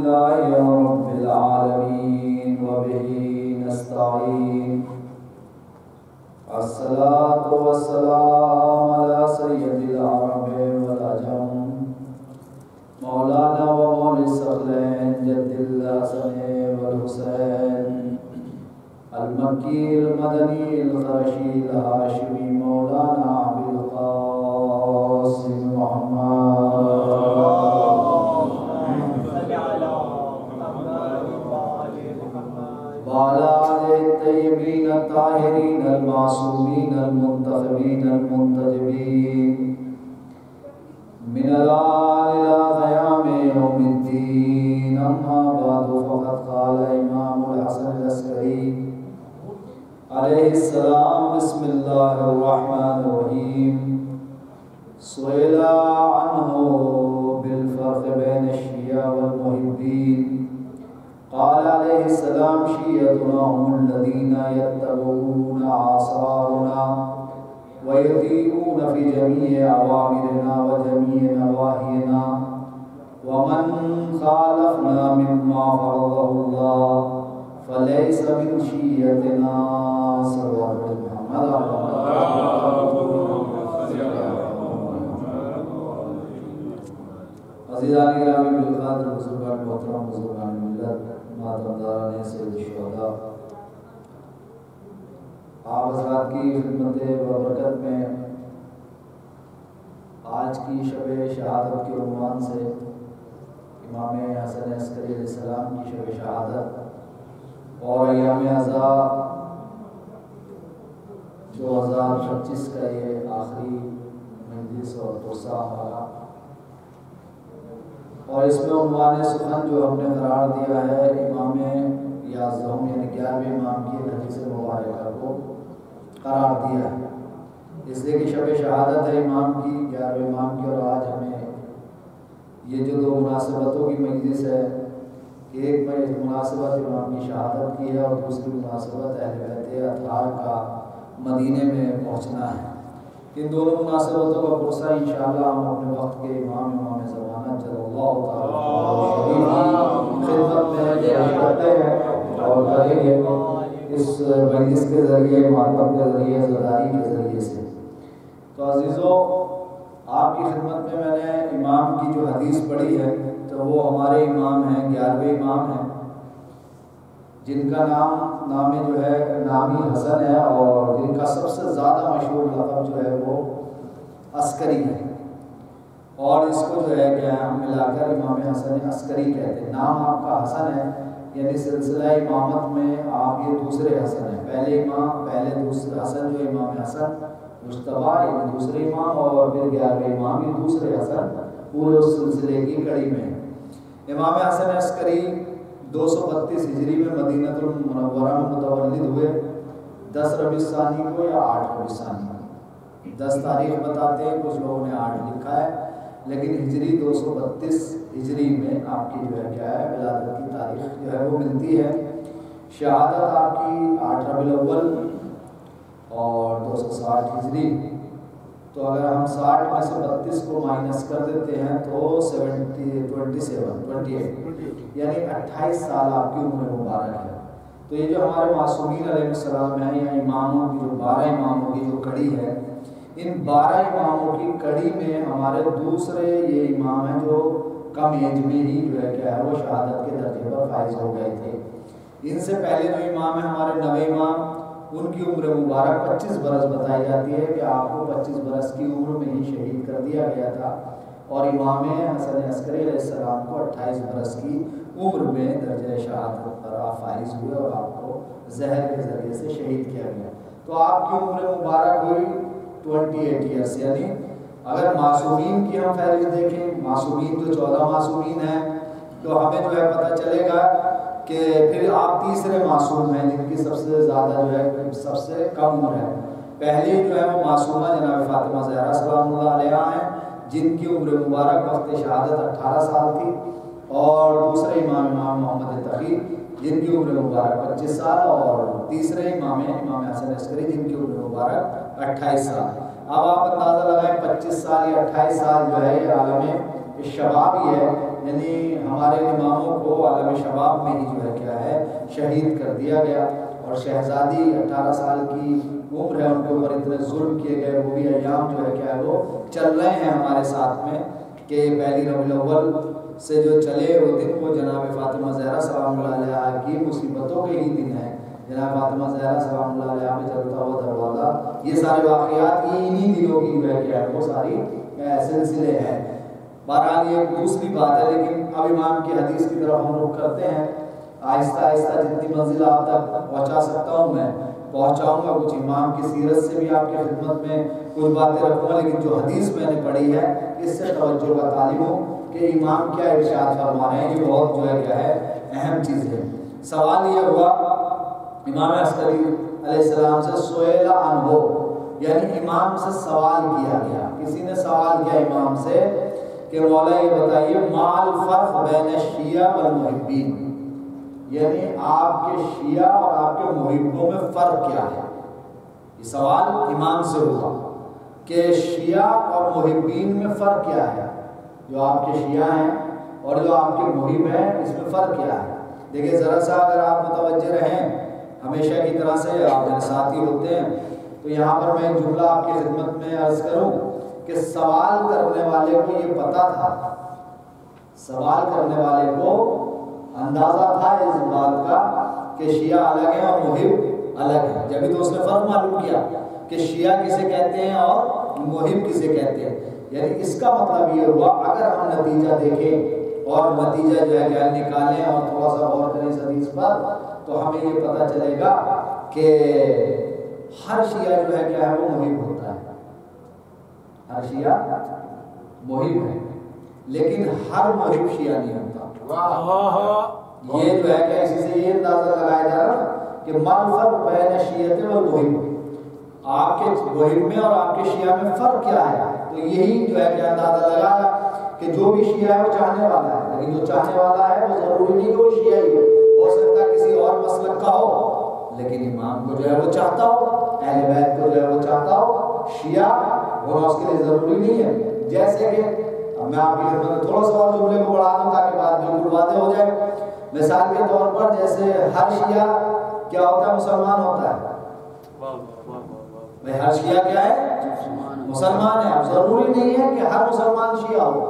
لله رب العالمين وبه نستعين الصلاة والسلام على سيد العرب والعجم مولانا ومولى الثقلين جد الحسن والحسين المكي المدني القرشي الهاشمي مولانا أبي القاسم محمد وعلى آله الطيبين الطاهرين المعصومين المنتخبين المنتجبين من الآن إلى قيام يوم الدين. أما بعد فقد قال إمام الحسن العسكري عليه السلام بسم الله الرحمن الرحيم سئل عنه بالفرق بين الشيعة والمحبين قال عليه السلام شيعتنا هم الذين يتبعون آثارنا ويطيعون في جميع أوامرنا وجميع نواهينا ومن خالفنا مما فرضه الله فليس من شيعتنا. صلى الله عليه وسلم. عزیزان گرامی بالخاطر بزرگان محترم بزرگان ملت ماتمداران سید الشہداء، آپ حضرات کی خدمت برکت میں آج کی شب شہادت کے عنوان سے امام حسن عسکری علیہ السلام کی شب شہادت اور ایام عزا 2025 کا یہ آخری مجلس اور توسع ہمارا، اور اس میں عنوان سخن جو ہم نے قرار دیا ہے امام یازدہم یعنی 11ویں امام کی حدیث مبارکہ کو قرار دیا ہے، اس لیے کہ شب شہادت ہے امام کی 11ویں امام کی، اور آج ہمیں یہ جو دو مناسبتوں کی مجلس ہے، ایک مناسبت امام کی شہادت کی ہے اور دوسری مناسبت اہل بیت اطہار کا مدینے میں پہنچنا ہے. ان دونوں مناسبتوں کا پرسہ انشاءاللہ ہم اپنے وقت کے امام زمانہ صلی اللہ تعالیٰ خدمت میں کرتے ہیں اور کریں گے اس مجلس کے ذریعے، ماتم کے ذریعے، زداری کے ذریعے سے. تو عزیزوں، آپ کی خدمت میں نے امام کی جو حدیث پڑھی ہے تو وہ ہمارے امام ہیں، 11ویں امام ہیں، جن کا نام جو ہے نامی حسن ہے، اور جن کا سب سے زیادہ مشہور لقب جو ہے وہ عسکری ہے، اور اس کو جو ہے کہ ہم ملا کر امام حسن عسکری کہتے ہیں. نام آپ کا حسن ہے، یعنی سلسلہ امامت میں آپ یہ دوسرے حسن ہیں. پہلے دوسرے حسن جو امام حسن مجتبیٰ یعنی دوسرے امام، اور پھر 11ویں امام یہ دوسرے حسن پورے اس سلسلے کی کڑی میں. امام حسن عسکری 232 ہجری میں مدینہ المنورہ میں متولد ہوئے، 10 ربیع الثانی کو یا 8 ربیع الثانی کو، 10 تاریخ بتاتے ہیں، کچھ لوگوں نے 8 لکھا ہے، لیکن ہجری 232 ہجری میں آپ کی جو ہے کیا ہے ولادت کی تاریخ جو ہے وہ ملتی ہے. شہادت آپ کی 8 ربیع الاول اور 260 ہجری. تو اگر ہم 60 میں سے 32 کو مائنس کر دیتے ہیں تو 28 یعنی 28 سال آپ کی عمر مبارک ہے. تو یہ جو ہمارے معصومین علیہ السلام ہیں، یا اماموں کی جو 12 اماموں کی جو کڑی ہے، ان 12 اماموں کی کڑی میں ہمارے دوسرے یہ امام ہیں جو کم ایج میں ہی جو ہے کیا ہے وہ شہادت کے درجے پر فائز ہو گئے تھے. ان سے پہلے جو امام ہیں ہمارے 9 امام، ان کی عمر مبارک 25 برس بتائی جاتی ہے کہ آپ کو 25 برس کی عمر میں ہی شہید کر دیا گیا تھا، اور امام حسن عسکری علیہ السلام کو 28 برس کی عمر میں درجہ شہادت پر آپ فائز ہوئے اور آپ کو زہر کے ذریعے سے شہید کیا گیا. تو آپ کی عمر مبارک ہوئی 28 ایئرس. یعنی اگر معصومین کی ہم فہرست دیکھیں، معصومین تو 14 معصومین ہیں، تو ہمیں جو ہے پتہ چلے گا کہ پھر آپ تیسرے معصوم ہیں جن کی سب سے زیادہ جو ہے سب سے کم عمر ہے. پہلی جو ہے وہ معصومہ جناب فاطمہ زہرا سلام اللہ علیہا ہیں، جن کی عمر مبارک وقت شہادت 18 سال تھی، اور دوسرے امام محمد تقی جن کی عمر مبارک 25 سال، اور تیسرے امام حسن عسکری جن کی عمر مبارک 28 سال. اب آپ اندازہ لگائیں 25 سال یا 28 سال جو ہے یہ عالم شباب ہی ہے، یعنی ہمارے اماموں کو عالم شباب میں ہی جو ہے کیا ہے شہید کر دیا گیا، اور شہزادی 18 سال کی عمر ہے، ان کے اوپر اتنے ظلم کیے گئے، وہ بھی ایام جو ہے کیا ہے وہ چل رہے ہیں ہمارے ساتھ میں، کہ پہلی ربیع الاول سے جو چلے وہ دن وہ جناب فاطمہ زہرا سلام اللہ علیہ کی مصیبتوں کے ہی دن ہیں، جناب فاطمہ زہرا سلام اللہ علیہ میں چلتا ہوا دروازہ، یہ سارے واقعات انہی دنوں کی جو ہے کیا ہے وہ ساری سلسلے ہیں۔ بہرحال یہ دوسری بات ہے، لیکن اب امام کی حدیث کی طرف ہم رخ کرتے ہیں، آہستہ آہستہ جتنی منزل آپ تک پہنچا سکتا ہوں میں پہنچاؤں گا، کچھ امام کی سیرت سے بھی آپ کی خدمت میں کچھ باتیں رکھوں گا، لیکن جو حدیث میں نے پڑھی ہے اس سے توجہ کا طالب ہوں کہ امام کیا ارشاد فرما رہے ہیں، یہ بہت جو ہے کیا ہے اہم چیز ہے۔ سوال یہ ہوا امام عسکری علیہ السلام سے سئل عنہ، یعنی امام سے سوال کیا گیا، کسی نے سوال کیا امام سے کہ مولا یہ بتائیے ما الفرق بین الشیعہ والمحبین، یعنی آپ کے شیعہ اور آپ کے محبوں میں فرق کیا ہے؟ یہ سوال امام سے ہوا کہ شیعہ اور محبین میں فرق کیا ہے، جو آپ کے شیعہ ہیں اور جو آپ کے محب ہیں اس میں فرق کیا ہے؟ دیکھیں ذرا سا اگر آپ متوجہ رہیں ہمیشہ کی طرح سے، آپ میرے ساتھی ہوتے ہیں، تو یہاں پر میں ایک جملہ آپ کی خدمت میں عرض کروں کہ سوال کرنے والے کو یہ پتا تھا، سوال کرنے والے کو اندازہ تھا اس بات کا کہ شیعہ الگ ہیں اور محب الگ ہیں، جبھی تو اس نے فرق معلوم کیا کہ شیعہ کسے کہتے ہیں اور محب کسے کہتے ہیں، یعنی اس کا مطلب یہ ہوا اگر ہم نتیجہ دیکھیں اور نتیجہ جو ہے کیا نکالیں اور تھوڑا سا غور کریں اس حدیث پر، تو ہمیں یہ پتہ چلے گا کہ ہر شیعہ جو ہے کیا ہے وہ محب ہوتا ہے، ہر شیعہ محب ہے، لیکن ہر محب شیعہ نہیں ہوتا۔ یہ جو ہے کہ اسی سے یہ اندازہ لگایا جا رہا کہ ما الفرق بین الشیعہ والمحب، آپ کے محب میں اور آپ کے شیعہ میں فرق کیا ہے؟ تو یہی جو ہے کہ اندازہ لگایا کہ جو بھی شیعہ ہے وہ چاہنے والا ہے، لیکن جو چاہنے والا ہے وہ ضروری نہیں کہ وہ شیعہ ہی ہو سکتا ہے کسی اور مسلک کا ہو، لیکن امام کو جو ہے وہ چاہتا ہو، اہل بیت کو جو ہے وہ چاہتا ہو، شیعہ ہونا اس کے لیے ضروری نہیں ہے۔ جیسے کہ میں آپ کی خدمت میں تھوڑا سا اور جملے کو بڑھا دوں تاکہ بات بالکل واضح ہو جائے، مثال کے طور پر جیسے ہر شیعہ کیا ہوتا ہے؟ مسلمان ہوتا ہے، بھائی ہر شیعہ کیا ہے؟ مسلمان ہے، اب ضروری نہیں ہے کہ ہر مسلمان شیعہ ہو،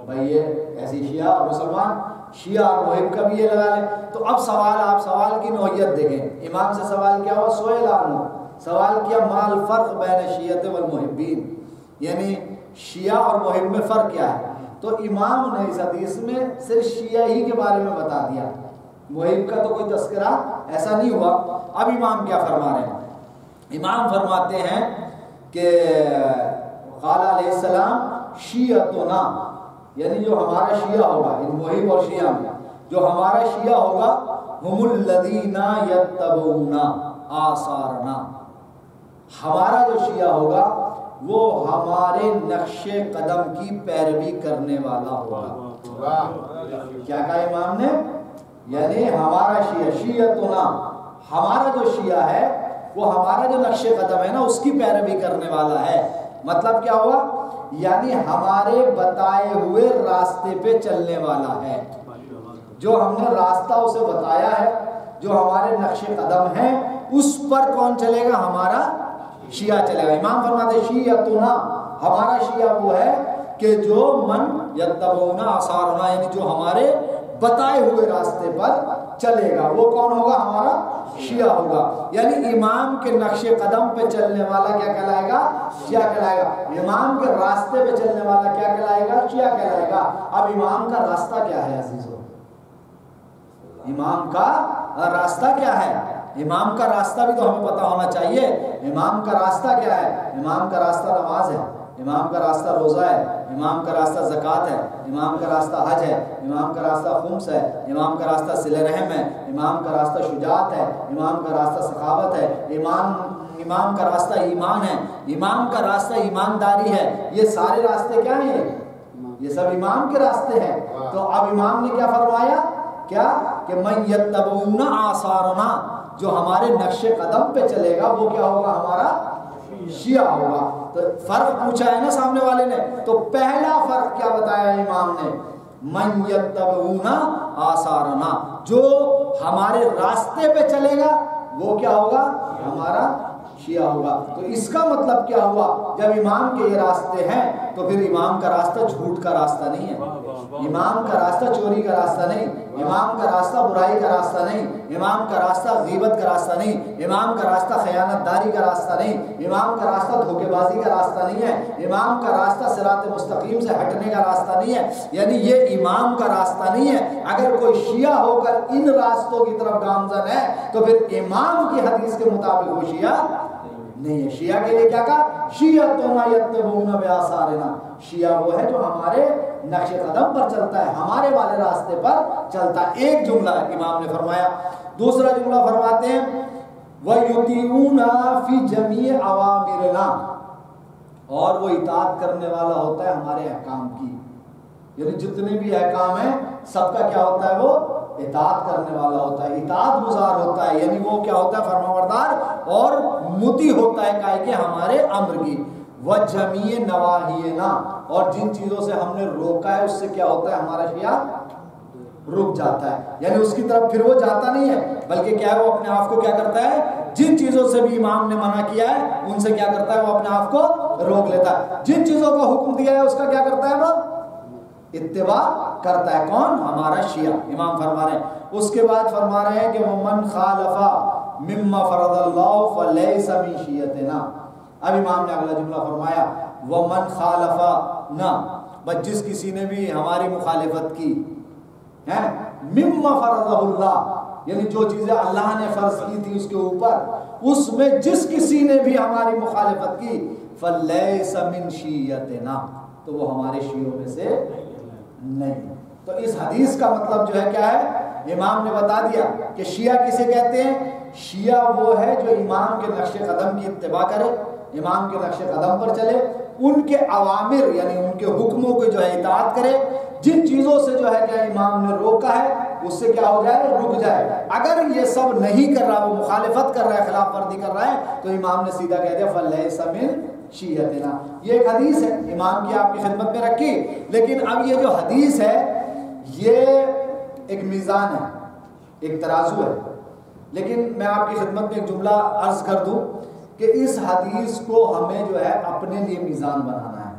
بھائی یہ ایسی شیعہ اور مسلمان، شیعہ اور محب کا بھی یہ لگا لیں۔ تو اب سوال، آپ سوال کی نوعیت دیکھیں، امام سے سوال کیا ہوا؟ سئل عنہ، سوال کیا ما الفرق بین الشیعہ والمحبین، یعنی شیعہ اور محب میں فرق کیا ہے؟ تو امام نے اس حدیث میں صرف شیعہ ہی کے بارے میں بتا دیا، محب کا تو کوئی تذکرہ ایسا نہیں ہوا۔ اب امام کیا فرما رہے ہیں؟ امام فرماتے ہیں کہ قال علیہ السلام شیعتنا، یعنی جو ہمارا شیعہ ہوگا، ان محب اور شیعہ میں جو ہمارا شیعہ ہوگا، ہم الذین یتبعون آثارنا، ہمارا جو شیعہ ہوگا وہ ہمارے نقش قدم کی پیروی کرنے والا ہوگا۔ کیا کہا امام نے؟ یعنی ہمارا شیعہ، شیعتنا، ہمارا جو شیعہ ہے وہ ہمارا جو نقش قدم ہے نا اس کی پیروی کرنے والا ہے۔ مطلب کیا ہوا؟ یعنی ہمارے بتائے ہوئے راستے پہ چلنے والا ہے، جو ہم نے راستہ اسے بتایا ہے، جو ہمارے نقش قدم ہے اس پر کون چلے گا؟ ہمارا شیعہ چلے گا۔ امام فرماتے شیعتنا، ہمارا شیعہ وہ ہے کہ جو من یتبعون آثارنا، یعنی جو ہمارے بتائے ہوئے راستے پر چلے گا، وہ کون ہوگا؟ ہمارا شیعہ ہوگا۔ یعنی امام کے نقش قدم پہ چلنے والا کیا کہلائے گا؟ شیعہ کہلائے گا۔ امام کے راستے پہ چلنے والا کیا کہلائے گا؟ شیعہ کہلائے گا۔ اب امام کا راستہ کیا ہے عزیزو؟ امام کا راستہ کیا ہے؟ امام کا راستہ بھی تو ہمیں پتہ ہونا چاہیے۔ امام کا راستہ کیا ہے؟ امام کا راستہ نماز ہے، امام کا راستہ روزہ ہے، امام کا راستہ زکوٰۃ ہے، امام کا راستہ حج ہے، امام کا راستہ خمس ہے، امام کا راستہ صلہ رحم ہے، امام کا راستہ شجاعت ہے، امام کا راستہ سخاوت ہے، امام کا راستہ ایمان ہے، امام کا راستہ ایمانداری ہے۔ یہ سارے راستے کیا ہیں؟ یہ سب امام کے راستے ہیں۔ تو اب امام نے کیا فرمایا؟ کیا کہ من یتبعون آثارنا، جو ہمارے نقش قدم پہ چلے گا وہ کیا ہوگا؟ ہمارا شیعہ ہوگا. تو فرق پوچھا ہے نا سامنے والے نے, تو پہلا فرق کیا بتایا امام نے, من یتبعون آثارنا, جو ہمارے راستے پہ چلے گا وہ کیا ہوگا, ہمارا شیعہ ہوگا. تو اس کا مطلب کیا ہوا, جب امام کے یہ راستے ہیں تو پھر امام کا راستہ جھوٹ کا راستہ نہیں ہے, امام کا راستہ چوری کا راستہ نہیں, امام کا راستہ برائی کا راستہ نہیں, امام کا راستہ غیبت کا راستہ نہیں, امام کا راستہ خیانت داری کا راستہ نہیں, امام کا راستہ دھوکے بازی کا راستہ نہیں ہے, امام کا راستہ صراط مستقیم سے ہٹنے کا راستہ نہیں ہے. یعنی یہ امام کا راستہ نہیں ہے. اگر کوئی شیعہ ہو کر ان راستوں کی طرف گامزن ہے تو پھر امام کی حدیث کے مطابق وہ شیعہ نہیں ہے. شیعہ کے لیے کیا کہا, شیعتنا یتبعون بآثارنا, شیعہ وہ ہے جو ہمارے نقش قدم پر چلتا ہے, ہمارے والے راستے پر چلتا ہے. ایک جملہ امام نے فرمایا. دوسرا جملہ فرماتے ہیں وَيُطِيعُونَ فِي جَمِيعِ أَوَامِرِنَا, اور وہ اطاعت کرنے والا ہوتا ہے ہمارے احکام کی. یعنی جتنے بھی احکام ہیں سب کا کیا ہوتا ہے, وہ اطاعت کرنے والا ہوتا ہے, اطاعت گزار ہوتا ہے. یعنی وہ کیا ہوتا ہے, فرمانبردار اور مطیع ہوتا ہے کائے کہ ہمارے امر کی. وَجَمِيعِ نَوَاهِینَا, اور جن چیزوں سے ہم نے روکا ہے اس سے کیا ہوتا ہے, ہمارا شیعہ رک جاتا ہے. یعنی اس کی طرف پھر وہ جاتا نہیں ہے, بلکہ کیا ہے, وہ اپنے آپ کو کیا کرتا ہے, جن چیزوں سے بھی امام نے منع کیا ہے ان سے کیا کرتا ہے, وہ اپنے آپ کو روک لیتا ہے. جن چیزوں کا حکم دیا ہے اس کا کیا کرتا ہے, وہ اتباع کرتا ہے. کون, ہمارا شیعہ. امام فرما رہے ہیں. اس کے بعد فرما رہے ہیں کہ وَمَنْ خَالَفَ مِمَّا فَرَضَ اللَّهُ فَلَيْسَ مِنْ شِيَّتِنَا. اب امام نے اگلا جملہ فرمایا وَمَنْ خَالَفَنَا, بس جس کسی نے بھی ہماری مخالفت کی ہے, مِمَّا فَرَضَهُ اللَّهُ, یعنی جو چیزیں اللہ نے فرض کی تھی اس کے اوپر, اس میں جس کسی نے بھی ہماری مخالفت کی فَلَيْسَ مِنْ شِيَّتِنَا, تو وہ ہمارے شیعوں میں سے نہیں. تو اس حدیث کا مطلب جو ہے کیا ہے, امام نے بتا دیا کہ شیعہ کسے کہتے ہیں. شیعہ وہ ہے جو امام کے نقش قدم کی اتباع کرے, امام کے نقش قدم پر چلے, ان کے اوامر یعنی ان کے حکموں کو جو ہے اطاعت کرے, جن چیزوں سے جو ہے کہ امام نے روکا ہے اس سے کیا ہو جائے, رک جائے. اگر یہ سب نہیں کر رہا, وہ مخالفت کر رہا ہے, خلاف ورزی کر رہا ہے, تو امام نے سیدھا کہہ دیا فَلَيْسَ مِنْ شِيَّتِنَا. یہ ایک حدیث ہے امام کی آپ کی خدمت میں رکھی. لیکن اب یہ جو حدیث ہے یہ ایک میزان ہے, ایک ترازو ہے. لیکن میں آپ کی خدمت میں ایک جملہ عرض کر دوں کہ اس حدیث کو ہمیں جو ہے اپنے لیے میزان بنانا ہے,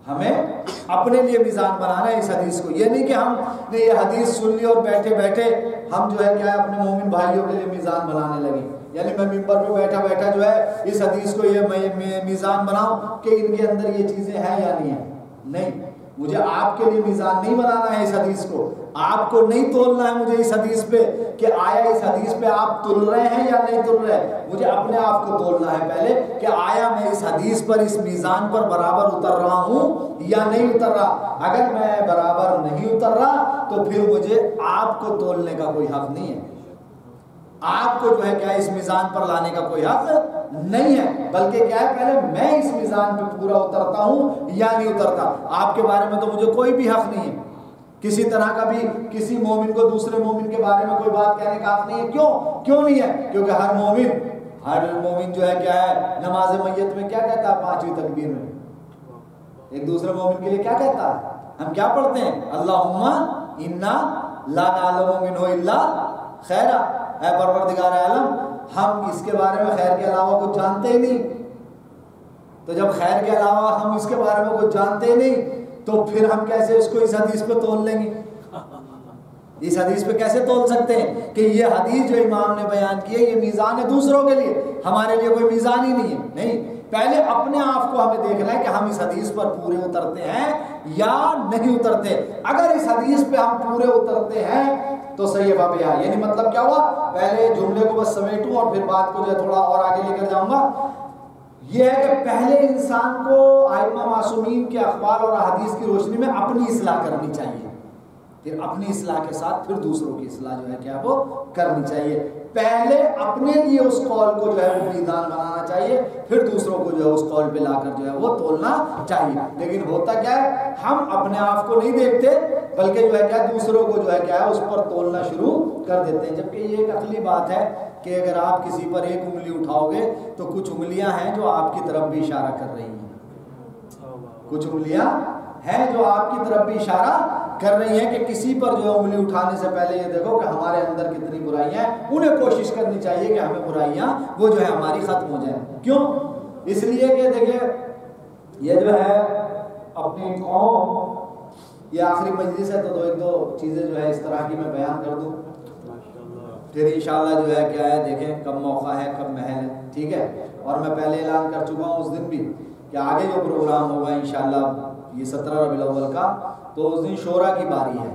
ہمیں اپنے لیے میزان بنانا ہے اس حدیث کو. یہ نہیں کہ ہم نے یہ حدیث سن لی اور بیٹھے بیٹھے ہم جو ہے کیا ہے اپنے مومن بھائیوں کے لیے میزان بنانے لگے. یعنی میں ممبر پہ بیٹھا بیٹھا جو ہے اس حدیث کو یہ میزان بناؤں کہ ان کے اندر یہ چیزیں ہیں یا نہیں ہیں. نہیں, مجھے آپ کے لیے میزان نہیں بنانا ہے اس حدیث کو, آپ کو نہیں تولنا ہے مجھے اس حدیث پہ کہ آیا اس حدیث پہ آپ تل رہے ہیں یا نہیں تل رہے. مجھے اپنے آپ کو تولنا ہے پہلے کہ آیا میں اس حدیث پر, اس میزان پر برابر اتر رہا ہوں یا نہیں اتر رہا. اگر میں برابر نہیں اتر رہا تو پھر مجھے آپ کو تولنے کا کوئی حق نہیں ہے, آپ کو جو ہے کیا اس میزان پر لانے کا کوئی حق نہیں ہے. بلکہ کیا ہے, پہلے میں اس میزان پہ پورا اترتا ہوں یا نہیں اترتا. آپ کے بارے میں تو مجھے کوئی بھی حق نہیں ہے, کسی طرح کا بھی کسی مومن کو دوسرے مومن کے بارے میں کوئی بات کہنے کا حق نہیں ہے. کیوں نہیں ہے؟ کیونکہ ہر مومن جو ہے کیا ہے, نماز میت میں کیا کہتا ہے, 5ویں تکبیر میں ایک دوسرے مومن کے لیے کیا کہتا ہے, ہم کیا پڑھتے ہیں, اللہم انا لا نعلم منہ الا خیرا, اے پروردگار عالم ہم اس کے بارے میں خیر کے علاوہ کچھ جانتے ہی نہیں. تو جب خیر کے علاوہ ہم اس کے بارے میں کچھ جانتے ہی نہیں تو پھر ہم کیسے اس کو اس حدیث پہ تول لیں گے, اس حدیث پہ کیسے تول سکتے ہیں کہ یہ حدیث جو امام نے بیان کی ہے یہ میزان ہے دوسروں کے لیے, ہمارے لیے کوئی میزان ہی نہیں ہے. نہیں, پہلے اپنے آپ کو ہمیں دیکھنا ہے کہ ہم اس حدیث پر پورے اترتے ہیں یا نہیں اترتے. اگر اس حدیث پہ ہم پورے اترتے ہیں تو صحیح باب ہے. یعنی مطلب کیا ہوا, پہلے جملے کو بس سمیٹوں اور پھر بات کو جو ہے تھوڑا اور آگے لے کر جاؤں گا. یہ ہے کہ پہلے انسان کو ائمہ معصومین کے اقوال اور احادیث کی روشنی میں اپنی اصلاح کرنی چاہیے, پھر اپنی اصلاح کے ساتھ پھر دوسروں کی اصلاح جو ہے کیا وہ کرنی چاہیے. پہلے اپنے لیے اس قول کو جو ہے وہ میزان بنانا چاہیے, پھر دوسروں کو جو ہے اس قول پہ لا کر جو ہے وہ تولنا چاہیے. لیکن ہوتا کیا ہے, ہم اپنے آپ کو نہیں دیکھتے بلکہ جو ہے کیا دوسروں کو جو ہے کیا ہے اس پر تولنا شروع کر دیتے ہیں. جبکہ یہ ایک عقلی بات ہے, کہ اگر آپ کسی پر ایک انگلی اٹھاؤ گے تو کچھ انگلیاں ہیں جو آپ کی طرف بھی اشارہ کر رہی ہیں، کچھ انگلیاں ہیں جو آپ کی طرف بھی اشارہ کر رہی ہیں کہ کسی پر جو انگلی اٹھانے سے پہلے یہ دیکھو کہ ہمارے اندر کتنی برائیاں ہیں، انہیں کوشش کرنی چاہیے کہ ہمیں برائیاں وہ جو ہے ہماری ختم ہو جائیں۔ کیوں؟ اس لیے کہ دیکھیں یہ جو ہے اپنی قوم، یہ آخری مجلس ہے تو ایک دو چیزیں جو ہے اس طرح کی میں بیان کر دوں، پھر انشاءاللہ جو ہے کیا ہے دیکھیں کب موقع ہے کب محل ہے، ٹھیک ہے۔ اور میں پہلے اعلان کر چکا ہوں اس دن بھی کہ آگے جو پروگرام ہوگا انشاءاللہ یہ 17 ربیع الاول کا، تو اس دن شورا کی باری ہے،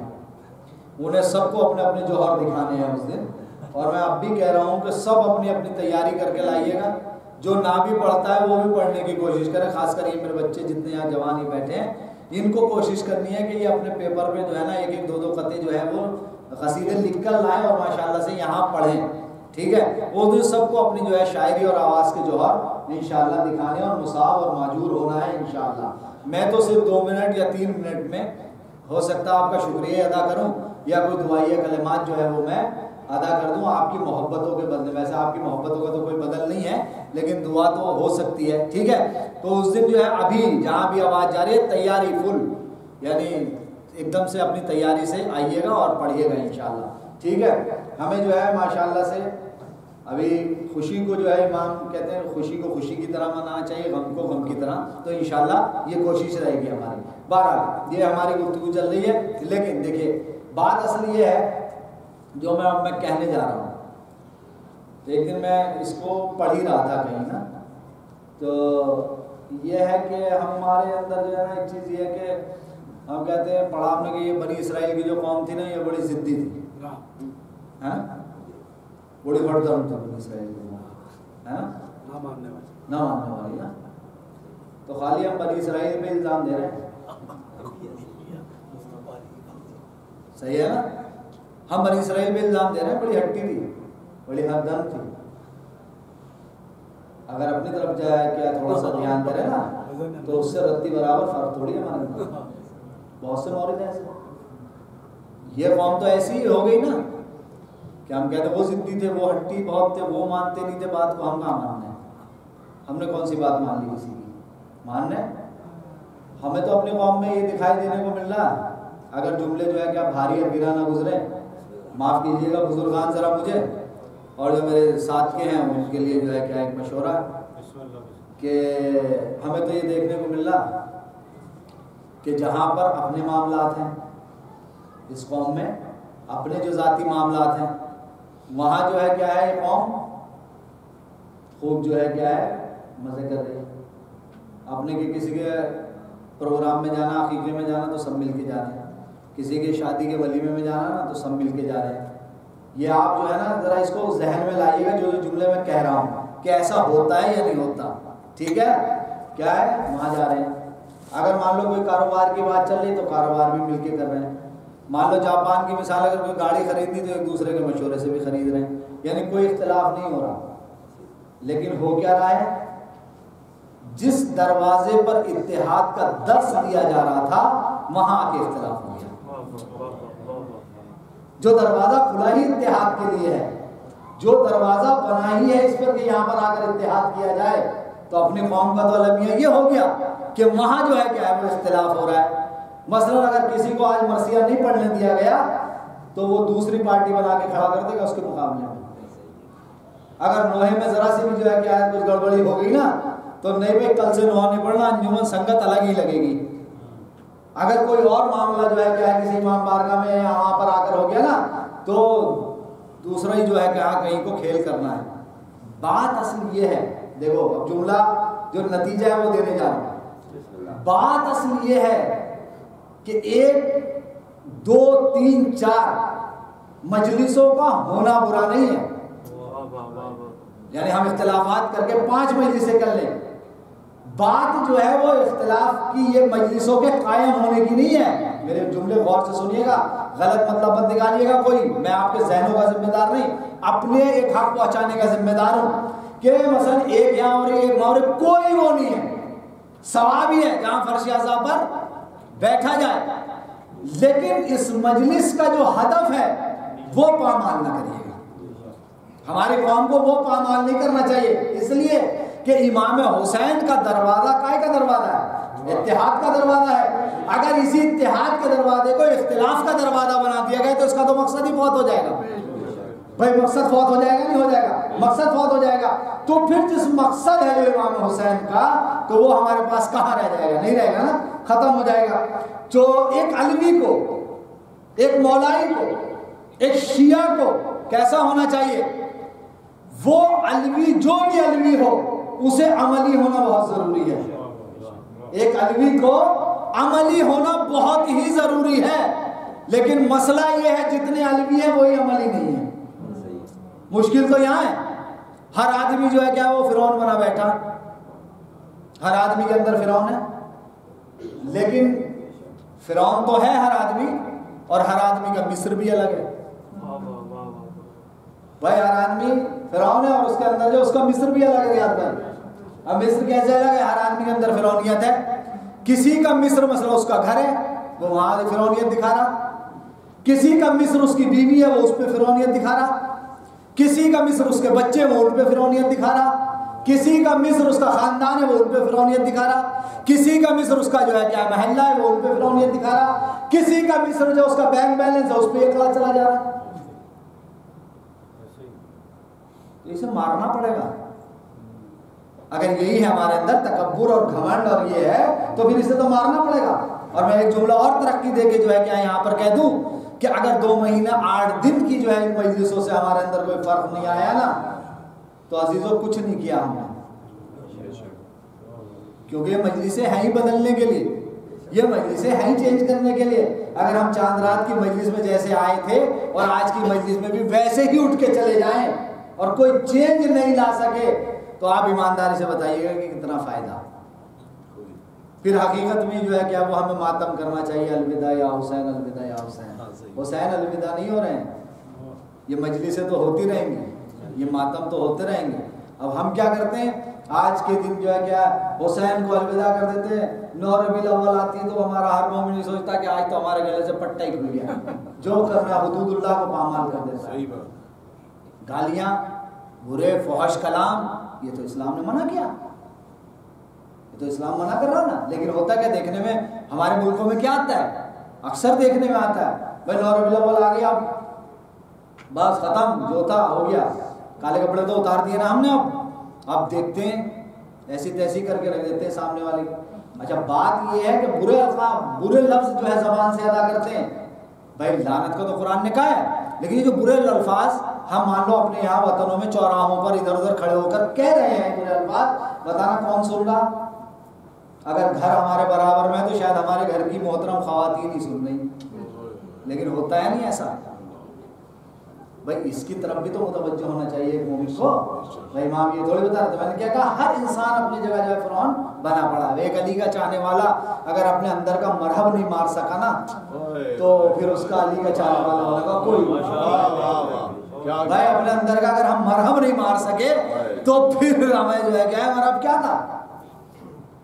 انہیں سب کو اپنے اپنے جوہر دکھانے ہیں اس دن، اور میں اب بھی کہہ رہا ہوں کہ سب اپنی اپنی تیاری کر کے لائیے گا، جو نہ بھی پڑھتا ہے وہ بھی پڑھنے کی کوشش کرے، خاص کر یہ میرے بچے جتنے یہاں جوان ہی بیٹھے ہیں ان کو کوشش کرنی ہے کہ یہ اپنے پیپر پہ جو ہے نا ایک ایک دو دو قطعے جو ہے وہ قصیدے لکھ کر لائیں اور ماشاءاللہ سے یہاں پڑھیں، ٹھیک ہے۔ وہ دن سب کو اپنی جو ہے شاعری اور آواز کے جوہر انشاءاللہ دکھانے اور مصاب اور معجور ہونا ہے انشاءاللہ۔ میں تو صرف 2 منٹ یا 3 منٹ میں ہو سکتا ہے آپ کا شکریہ ادا کروں یا کوئی دعائیہ کلمات جو ہے وہ میں ادا کر دوں آپ کی محبتوں کے بدلے، ویسے آپ کی محبتوں کا تو کوئی بدل نہیں ہے لیکن دعا تو ہو سکتی ہے، ٹھیک ہے۔ تو اس دن جو ہے ابھی جہاں بھی آواز جا رہی ہے تیاری فل، یعنی ایک دم سے اپنی تیاری سے آئیے گا اور پڑھیے گا انشاءاللہ، ٹھیک ہے۔ ہمیں جو ہے ماشاءاللہ سے ابھی خوشی کو جو ہے امام کہتے ہیں خوشی کو خوشی کی طرح منانا چاہیے، غم کو غم کی طرح، تو انشاءاللہ یہ کوشش رہے گی ہماری۔ بہرحال یہ ہماری گفتگو چل رہی ہے، لیکن دیکھیے بات اصل یہ ہے جو میں کہنے جا رہا ہوں۔ ایک دن میں اس کو پڑھ ہی رہا تھا کہیں نا، تو یہ ہے کہ ہمارے اندر جو ہے نا ایک چیز یہ ہے کہ ہم کہتے ہیں پڑھا ہم نے کہ یہ بنی اسرائیل کی جو قوم تھی نا یہ بڑی ضدی تھی، ہاں بڑی بڑھ درم تھا بنی اسرائیل کی قوم، ہے نا، نہ ماننے والی نا۔ تو خالی ہم بنی اسرائیل پہ الزام دے رہے ہیں، صحیح ہے نا، ہم بنی اسرائیل پہ الزام دے رہے ہیں بڑی ہٹی تھی بڑی ہردم تھی۔ اگر اپنی طرف جائے کیا تھوڑا سا دھیان کرے نا تو اس سے رتی برابر فرق تھوڑی ہے ہمارے اندر، بہت سے مورد ہیں ایسے۔ یہ قوم تو ایسی ہی ہو گئی نا کہ ہم کہتے ہیں وہ ضدی تھے وہ ہٹی بہت تھے وہ مانتے نہیں تھے بات کو، ہم کہاں ماننے ہیں، ہم نے کون سی بات مان لی کسی کی ماننے؟ ہمیں تو اپنی قوم میں یہ دکھائی دینے کو مل رہا، اگر جملے جو ہے کیا بھاری اور گرا نہ گزرے معاف کیجیے گا بزرگان ذرا مجھے، اور جو میرے ساتھ کے ہیں ان کے لیے جو ہے کیا ایک مشورہ کہ ہمیں تو یہ دیکھنے کو مل رہا کہ جہاں پر اپنے معاملات ہیں اس قوم میں، اپنے جو ذاتی معاملات ہیں، وہاں جو ہے کیا ہے یہ قوم خوب جو ہے کیا ہے مزے کر رہی ہے، اپنے کے کسی کے پروگرام میں جانا عقیقے میں جانا تو سب مل کے جا رہے ہیں، کسی کے شادی کے ولیمے میں جانا نا تو سب مل کے جا رہے ہیں۔ یہ آپ جو ہے نا ذرا اس کو ذہن میں لائیے گا جو جملے میں کہہ رہا ہوں کہ ایسا ہوتا ہے یا نہیں ہوتا، ٹھیک ہے، کیا ہے وہاں جا رہے ہیں۔ اگر مان لو کوئی کاروبار کی بات چل رہی تو کاروبار بھی مل کے کر رہے ہیں، مان لو جاپان کی مثال اگر کوئی گاڑی خریدنی تو ایک دوسرے کے مشورے سے بھی خرید رہے ہیں، یعنی کوئی اختلاف نہیں ہو رہا، لیکن ہو کیا رہا ہے جس دروازے پر اتحاد کا درس دیا جا رہا تھا وہاں آ کے اختلاف ہو گیا۔ جو دروازہ کھلا ہی اتحاد کے لیے ہے، جو دروازہ بنا ہی ہے اس پر کہ یہاں پر آ کر اتحاد کیا جائے، تو اپنی قوم کا تو المیہ یہ ہو گیا کہ وہاں جو ہے کیا ہے وہ اختلاف ہو رہا ہے۔ مثلا اگر کسی کو آج مرثیہ نہیں پڑھنے دیا گیا تو وہ دوسری پارٹی بنا کے کھڑا کر دے گا اس کے مقابلے میں۔ اگر نوحے میں ذرا سی بھی جو ہے کیا ہے کچھ گڑبڑی ہو گئی نا تو نہیں بھائی کل سے نوحہ نہیں پڑھنا، انجمن سنگت الگ ہی لگے گی۔ اگر کوئی اور معاملہ جو ہے کیا ہے کسی امام بارگاہ میں یہاں پر آ کر ہو گیا نا تو دوسرا ہی جو ہے کہاں کہیں کو کھیل کرنا ہے۔ بات اصل یہ ہے، دیکھو اب جملہ جو نتیجہ ہے وہ دینے جا رہا ہوں، بات اصل یہ ہے کہ 1 2 3 4 مجلسوں کا ہونا برا نہیں ہے، یعنی ہم اختلافات کر کے 5 مجلسیں کر لیں، بات جو ہے وہ اختلاف کی یہ مجلسوں کے قائم ہونے کی نہیں ہے۔ میرے جملے غور سے سنیے گا، غلط مطلب مت نکالیے گا کوئی، میں آپ کے ذہنوں کا ذمہ دار نہیں، اپنے ایک حق پہنچانے کا ذمہ دار ہوں کہ مثلا ایک یہاں اور ایک وہاں اور کوئی وہ نہیں ہے، ثواب ہی ہے جہاں فرش اعضاء پر بیٹھا جائے، لیکن اس مجلس کا جو ہدف ہے وہ پامال نہ کریے گا۔ ہماری قوم کو وہ پامال نہیں کرنا چاہیے، اس لیے کہ امام حسین کا دروازہ کائے کا دروازہ ہے؟ اتحاد کا دروازہ ہے۔ اگر اسی اتحاد کے دروازے کو اختلاف کا دروازہ بنا دیا گیا تو اس کا تو مقصد ہی فوت ہو جائے گا۔ بھائی مقصد فوت ہو جائے گا نہیں ہو جائے گا؟ مقصد فوت ہو جائے گا، تو پھر جس مقصد ہے جو امام حسین کا، تو وہ ہمارے پاس کہاں رہ جائے گا؟ نہیں رہے گا نا، ختم ہو جائے گا۔ جو ایک علوی کو، ایک مولائی کو، ایک شیعہ کو کیسا ہونا چاہیے؟ وہ علوی جو بھی علوی ہو اسے عملی ہونا بہت ضروری ہے۔ ایک علوی کو عملی ہونا بہت ہی ضروری ہے، لیکن مسئلہ یہ ہے جتنے علوی ہیں وہی عملی نہیں ہے۔ مشکل تو یہاں ہے، ہر آدمی جو ہے کیا وہ فرعون بنا بیٹھا، ہر آدمی کے اندر فرعون ہے، لیکن فرعون تو ہے ہر آدمی، اور ہر آدمی کا مصر بھی الگ ہے۔ بھائی ہر آدمی فرعون ہے اور اس کے اندر جو اس کا مصر بھی الگ ہے۔ یاد بھائی اب مصر کیسے الگ ہے؟ ہر آدمی کے اندر فرعونیت ہے۔ کسی کا مصر مثلا اس کا گھر ہے، وہ وہاں فرعونیت دکھا رہا، کسی کا مصر اس کی بیوی ہے، وہ اس پہ فرعونیت دکھا رہا، کسی کا مصر اس کے بچے وہ ان پہ فرعونیت دکھا رہا، کسی کا مصر اس کا خاندان ہے وہ ان پہ فرعونیت دکھا رہا، کسی کا مصر اس کا جو ہے کیا محلہ ہے وہ ان پہ فرعونیت دکھا رہا، کسی کا مصر جو اس کا بینک بیلنس ہے اس پہ اکلا چلا جا رہا۔ تو اسے مارنا پڑے گا۔ اگر یہی ہے ہمارے اندر تکبر اور گھمنڈ اور یہ ہے تو پھر اسے تو مارنا پڑے گا۔ اور میں ایک جملہ اور ترقی دے کے جو ہے کیا یہاں پر کہہ دوں کہ اگر 2 مہینہ 8 دن کی جو ہے ان مجلسوں سے ہمارے اندر کوئی فرق نہیں آیا نا تو عزیزوں کچھ نہیں کیا ہم نے، کیونکہ یہ مجلسیں ہیں ہی بدلنے کے لیے، یہ مجلسیں ہیں ہی چینج کرنے کے لیے۔ اگر ہم چاند رات کی مجلس میں جیسے آئے تھے اور آج کی مجلس میں بھی ویسے ہی اٹھ کے چلے جائیں اور کوئی چینج نہیں لا سکے تو آپ ایمانداری سے بتائیے گا کہ کتنا فائدہ۔ پھر حقیقت میں جو ہے کہ وہ ہمیں ماتم کرنا چاہیے، الوداع یا حسین، الوداع یا حسین۔ حسین الوداع نہیں ہو رہے ہیں، یہ مجلسیں تو ہوتی رہیں گی، یہ ماتم تو ہوتے رہیں گے۔ اب ہم کیا کرتے ہیں آج کے دن جو ہے کیا حسین کو الوداع کر دیتے ہیں، 9 ربیع الاول آتی ہے تو ہمارا ہر مومن یہ سوچتا ہے کہ آج تو ہمارے گلے سے پٹا ہی کھل گیا، جو کرنا حدود اللہ کو پامال کر دیتا ہے۔ گالیاں، برے فحش کلام، یہ تو اسلام نے منع کیا، یہ تو اسلام منع کر رہا نا۔ لیکن ہوتا کیا دیکھنے میں ہمارے ملکوں میں کیا آتا ہے؟ اکثر دیکھنے میں آتا ہے بھائی 9 ربیع الاول آ گیا، اب بس ختم، جو تھا ہو گیا، کالے کپڑے تو اتار دیے نا ہم نے، اب دیکھتے ہیں ایسی تیسی کر کے رکھ دیتے ہیں سامنے والے کی۔ اچھا بات یہ ہے کہ برے الفاظ، برے لفظ جو ہے زبان سے ادا کرتے ہیں، بھائی لعنت کو تو قرآن نے کہا ہے، لیکن یہ جو برے الفاظ ہم مان لو اپنے یہاں وطنوں میں چوراہوں پر ادھر ادھر کھڑے ہو کر کہہ رہے ہیں برے الفاظ، بتانا کون سن رہا؟ اگر گھر ہمارے برابر میں تو شاید ہمارے گھر کی محترم خواتین ہی سن رہی، لیکن ہوتا ہے نہیں ایسا۔ بھائی اس کی طرف بھی تو متوجہ ہونا چاہیے ایک مومن کو۔ بھائی امام یہ تھوڑی بتا رہے تھے، میں نے کیا کہا ہر انسان اپنی جگہ جو ہے فرعون بنا پڑا ہے۔ ایک علی کا چاہنے والا اگر اپنے اندر کا مرہب نہیں مار سکا نا تو پھر اس کا علی کا چاہنے والا ہونے کا کوئی بھائی اپنے اندر کا اگر ہم مرہم نہیں مار سکے تو پھر ہمیں جو ہے کیا ہے مرہم کیا تھا؟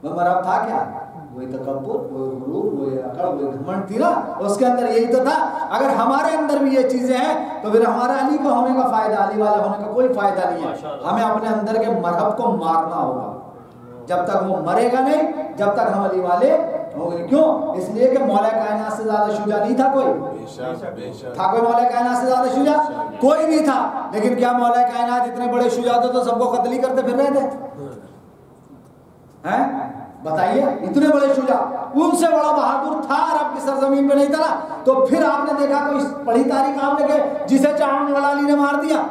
وہ مرہم تھا کیا؟ وہی تکبر، وہی غرور، وہی اکڑ، وہی گھمنڈ تھی نا، اس کے اندر یہی تو تھا۔ اگر ہمارے اندر بھی یہ چیزیں ہیں تو پھر ہمارا علی کا ہونے کا فائدہ، علی والا ہونے کا کوئی فائدہ نہیں ہے۔ ہمیں اپنے اندر کے مرہب کو مارنا ہوگا، جب تک وہ مرے گا نہیں جب تک ہم علی والے ہوں گے۔ کیوں؟ اس لیے کہ مولا کائنات سے زیادہ شجاع نہیں تھا کوئی، تھا کوئی مولا کائنات سے زیادہ شجاع؟ کوئی نہیں تھا، لیکن کیا مولا کائنات اتنے بڑے شجاع تھے تو سب کو قتل ہی کرتے پھر رہے تھے؟ ہیں بتائیے، اتنے بڑے شجاع، ان سے بڑا بہادر تھا عرب کی سرزمین پہ نہیں تھا نا؟ تو پھر آپ نے دیکھا کوئی پڑھی تاریخ آپ نے کہ جسے چاہنے والا علی نے مار دیا؟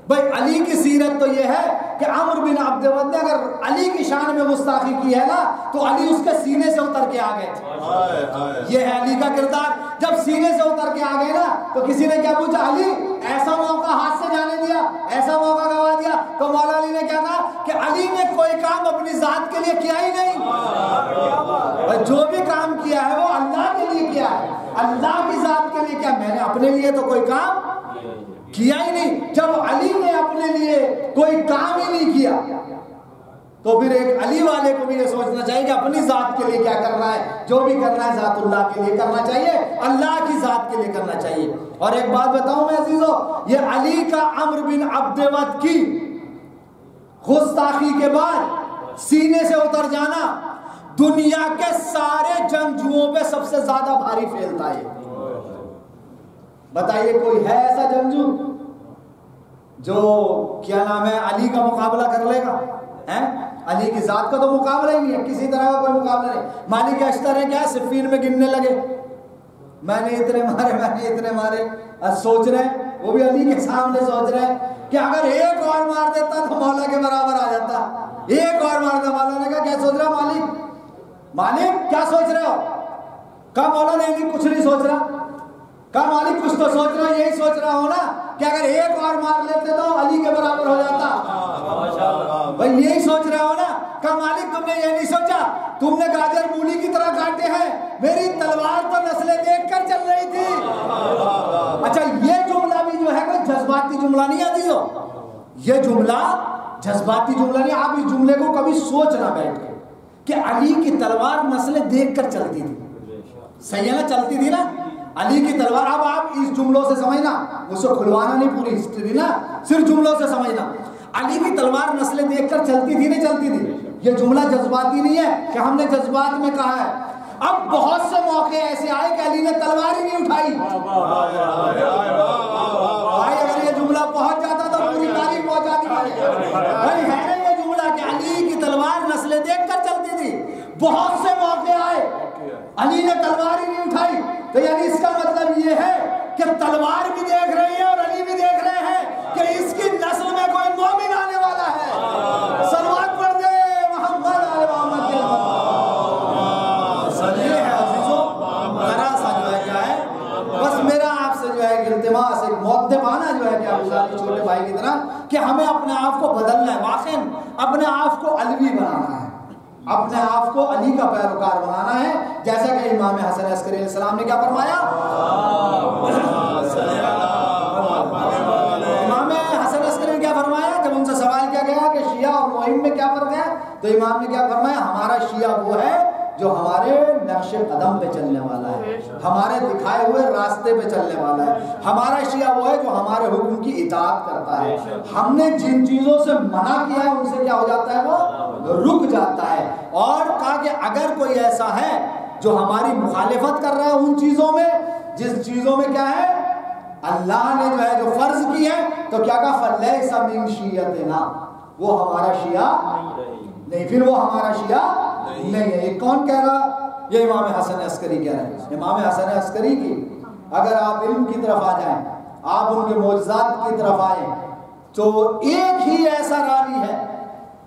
بھائی علی کی سیرت تو یہ ہے کہ عمر بن عبد ود نے اگر علی کی شان میں گستاخی کی ہے نا تو علی اس کے سینے سے اتر کے آ گئے تھے۔ یہ ہے علی کا کردار، جب سینے سے اتر کے آ گئے نا تو کسی نے کیا پوچھا، علی ایسا موقع ہاتھ سے جانے دیا، ایسا موقع گوا دیا؟ تو مولا علی نے کیا کہا کہ علی نے کوئی کام اپنی ذات کے لیے کیا ہی نہیں، جو بھی کام کیا ہے وہ اللہ کے لیے کیا ہے، اللہ کی ذات کے لیے کیا، میں نے اپنے لیے تو کوئی کام کیا ہی نہیں۔ جب علی نے اپنے لیے کوئی کام ہی نہیں کیا تو پھر ایک علی والے کو بھی یہ سوچنا چاہیے کہ اپنی ذات کے لیے کیا کرنا ہے، جو بھی کرنا ہے ذات اللہ کے لیے کرنا چاہیے، اللہ کی ذات کے لیے کرنا چاہیے۔ اور ایک بات بتاؤں میں عزیزو، یہ علی کا عمرو بن عبد ود کی گستاخی کے بعد سینے سے اتر جانا دنیا کے سارے جنگجوؤں پہ سب سے زیادہ بھاری پھیلتا ہے۔ بتائیے کوئی ہے ایسا جنگجو جو کیا نام ہے علی کا مقابلہ کر لے گا؟ علی کی ذات کا تو مقابلہ ہی نہیں ہے، کسی طرح کا کوئی مقابلہ نہیں۔ مالک اشتر ہے کیا صفین میں گننے لگے، میں نے اتنے مارے، میں نے اتنے مارے، سوچ رہے ہیں وہ بھی علی کے سامنے سوچ رہے ہیں کہ اگر ایک اور مار دیتا تو مولا کے برابر آ جاتا، ایک اور مار دیتا۔ مولا نے کہا کیا سوچ رہا مالک کیا سوچ رہے ہو؟ کہا مولا نے کچھ نہیں سوچ رہا۔ کہا مالک کچھ تو سوچ رہا، یہی سوچ رہا ہو نا کہ اگر ایک اور مار لیتے تو علی کے برابر ہو جاتا، بھائی یہی سوچ رہا ہو نا۔ کہا مالک تم نے یہ نہیں سوچا، تم نے گاجر مولی کی طرح کاٹے ہیں، میری تلوار تو نسلیں دیکھ کر چل رہی تھی۔ اچھا یہ جملہ بھی جو ہے کوئی جذباتی جملہ نہیں آتی ہو، یہ جملہ جذباتی جملہ نہیں۔ آپ اس جملے کو کبھی سوچنا بیٹھ کے کہ علی کی تلوار نسلیں دیکھ کر چلتی تھی، صحیح ہے نا، چلتی تھی نا علی کی تلوار۔ اب آپ اس جملوں سے سمجھنا، اس کو کھلوانا نہیں پوری ہسٹری نا، صرف جملوں سے سمجھنا۔ علی کی تلوار نسلیں دیکھ کر چلتی تھی نہیں چلتی تھی، یہ جملہ جذباتی نہیں ہے کہ ہم نے جذبات میں کہا ہے۔ اب بہت سے موقع ایسے آئے کہ علی نے تلوار ہی نہیں اٹھائی۔ بھائی اگر یہ جملہ پہنچ جاتا تو پوری تاریخ پہنچا دی بھائی، ہے نا یہ جملہ کہ علی کی تلوار نسلیں دیکھ کر چلتی تھی۔ بہت سے موقع آئے علی نے تلوار ہی نہیں اٹھائی، تو یعنی اس کا مطلب یہ ہے کہ تلوار بھی دیکھ رہی ہے اور علی بھی دیکھ رہے ہیں کہ اس کی نسل میں کوئی مومن آنے والا ہے۔ صلوات پڑھ دے محمد آل محمد کے یہ ہے عزیزو، ذرا سا جو ہے کیا ہے، بس میرا آپ سے جو ہے ایک التماس، ایک مؤدبانہ جو ہے کہ آپ چھوٹے بھائی کی طرح کہ ہمیں اپنے آپ کو بدلنا ہے، واقعی اپنے آپ کو علوی بنانا ہے، اپنے آپ کو علی کا پیروکار بنانا ہے، جیسا کہ امام حسن عسکری علیہ السلام نے کیا فرمایا؟ امام حسن عسکری نے کیا فرمایا جب ان سے سوال کیا گیا کہ شیعہ اور مہم میں کیا فرق ہے، تو امام نے کیا فرمایا؟ ہمارا شیعہ وہ ہے جو ہمارے نقش قدم پہ چلنے والا ہے، ہمارے دکھائے ہوئے راستے پہ چلنے والا ہے۔ ہمارا شیعہ وہ ہے جو ہمارے حکم کی اطاعت کرتا ہے، ہم نے جن چیزوں سے منع کیا ہے ان سے کیا ہو جاتا ہے، وہ رک جاتا ہے۔ اور کہا کہ اگر کوئی ایسا ہے جو ہماری مخالفت کر رہا ہے ان چیزوں میں، جس چیزوں میں کیا ہے اللہ نے جو ہے جو فرض کی ہے، تو کیا کہا فلیس من شیعتنا، وہ ہمارا شیعہ نہیں، پھر وہ ہمارا شیعہ نہیں ہے۔ یہ کون کہہ رہا؟ یہ امام حسن عسکری کہہ رہے ہیں۔ امام حسن عسکری کی اگر آپ علم کی طرف آ جائیں، آپ ان کے معجزات کی طرف آئیں، تو ایک ہی ایسا راوی ہے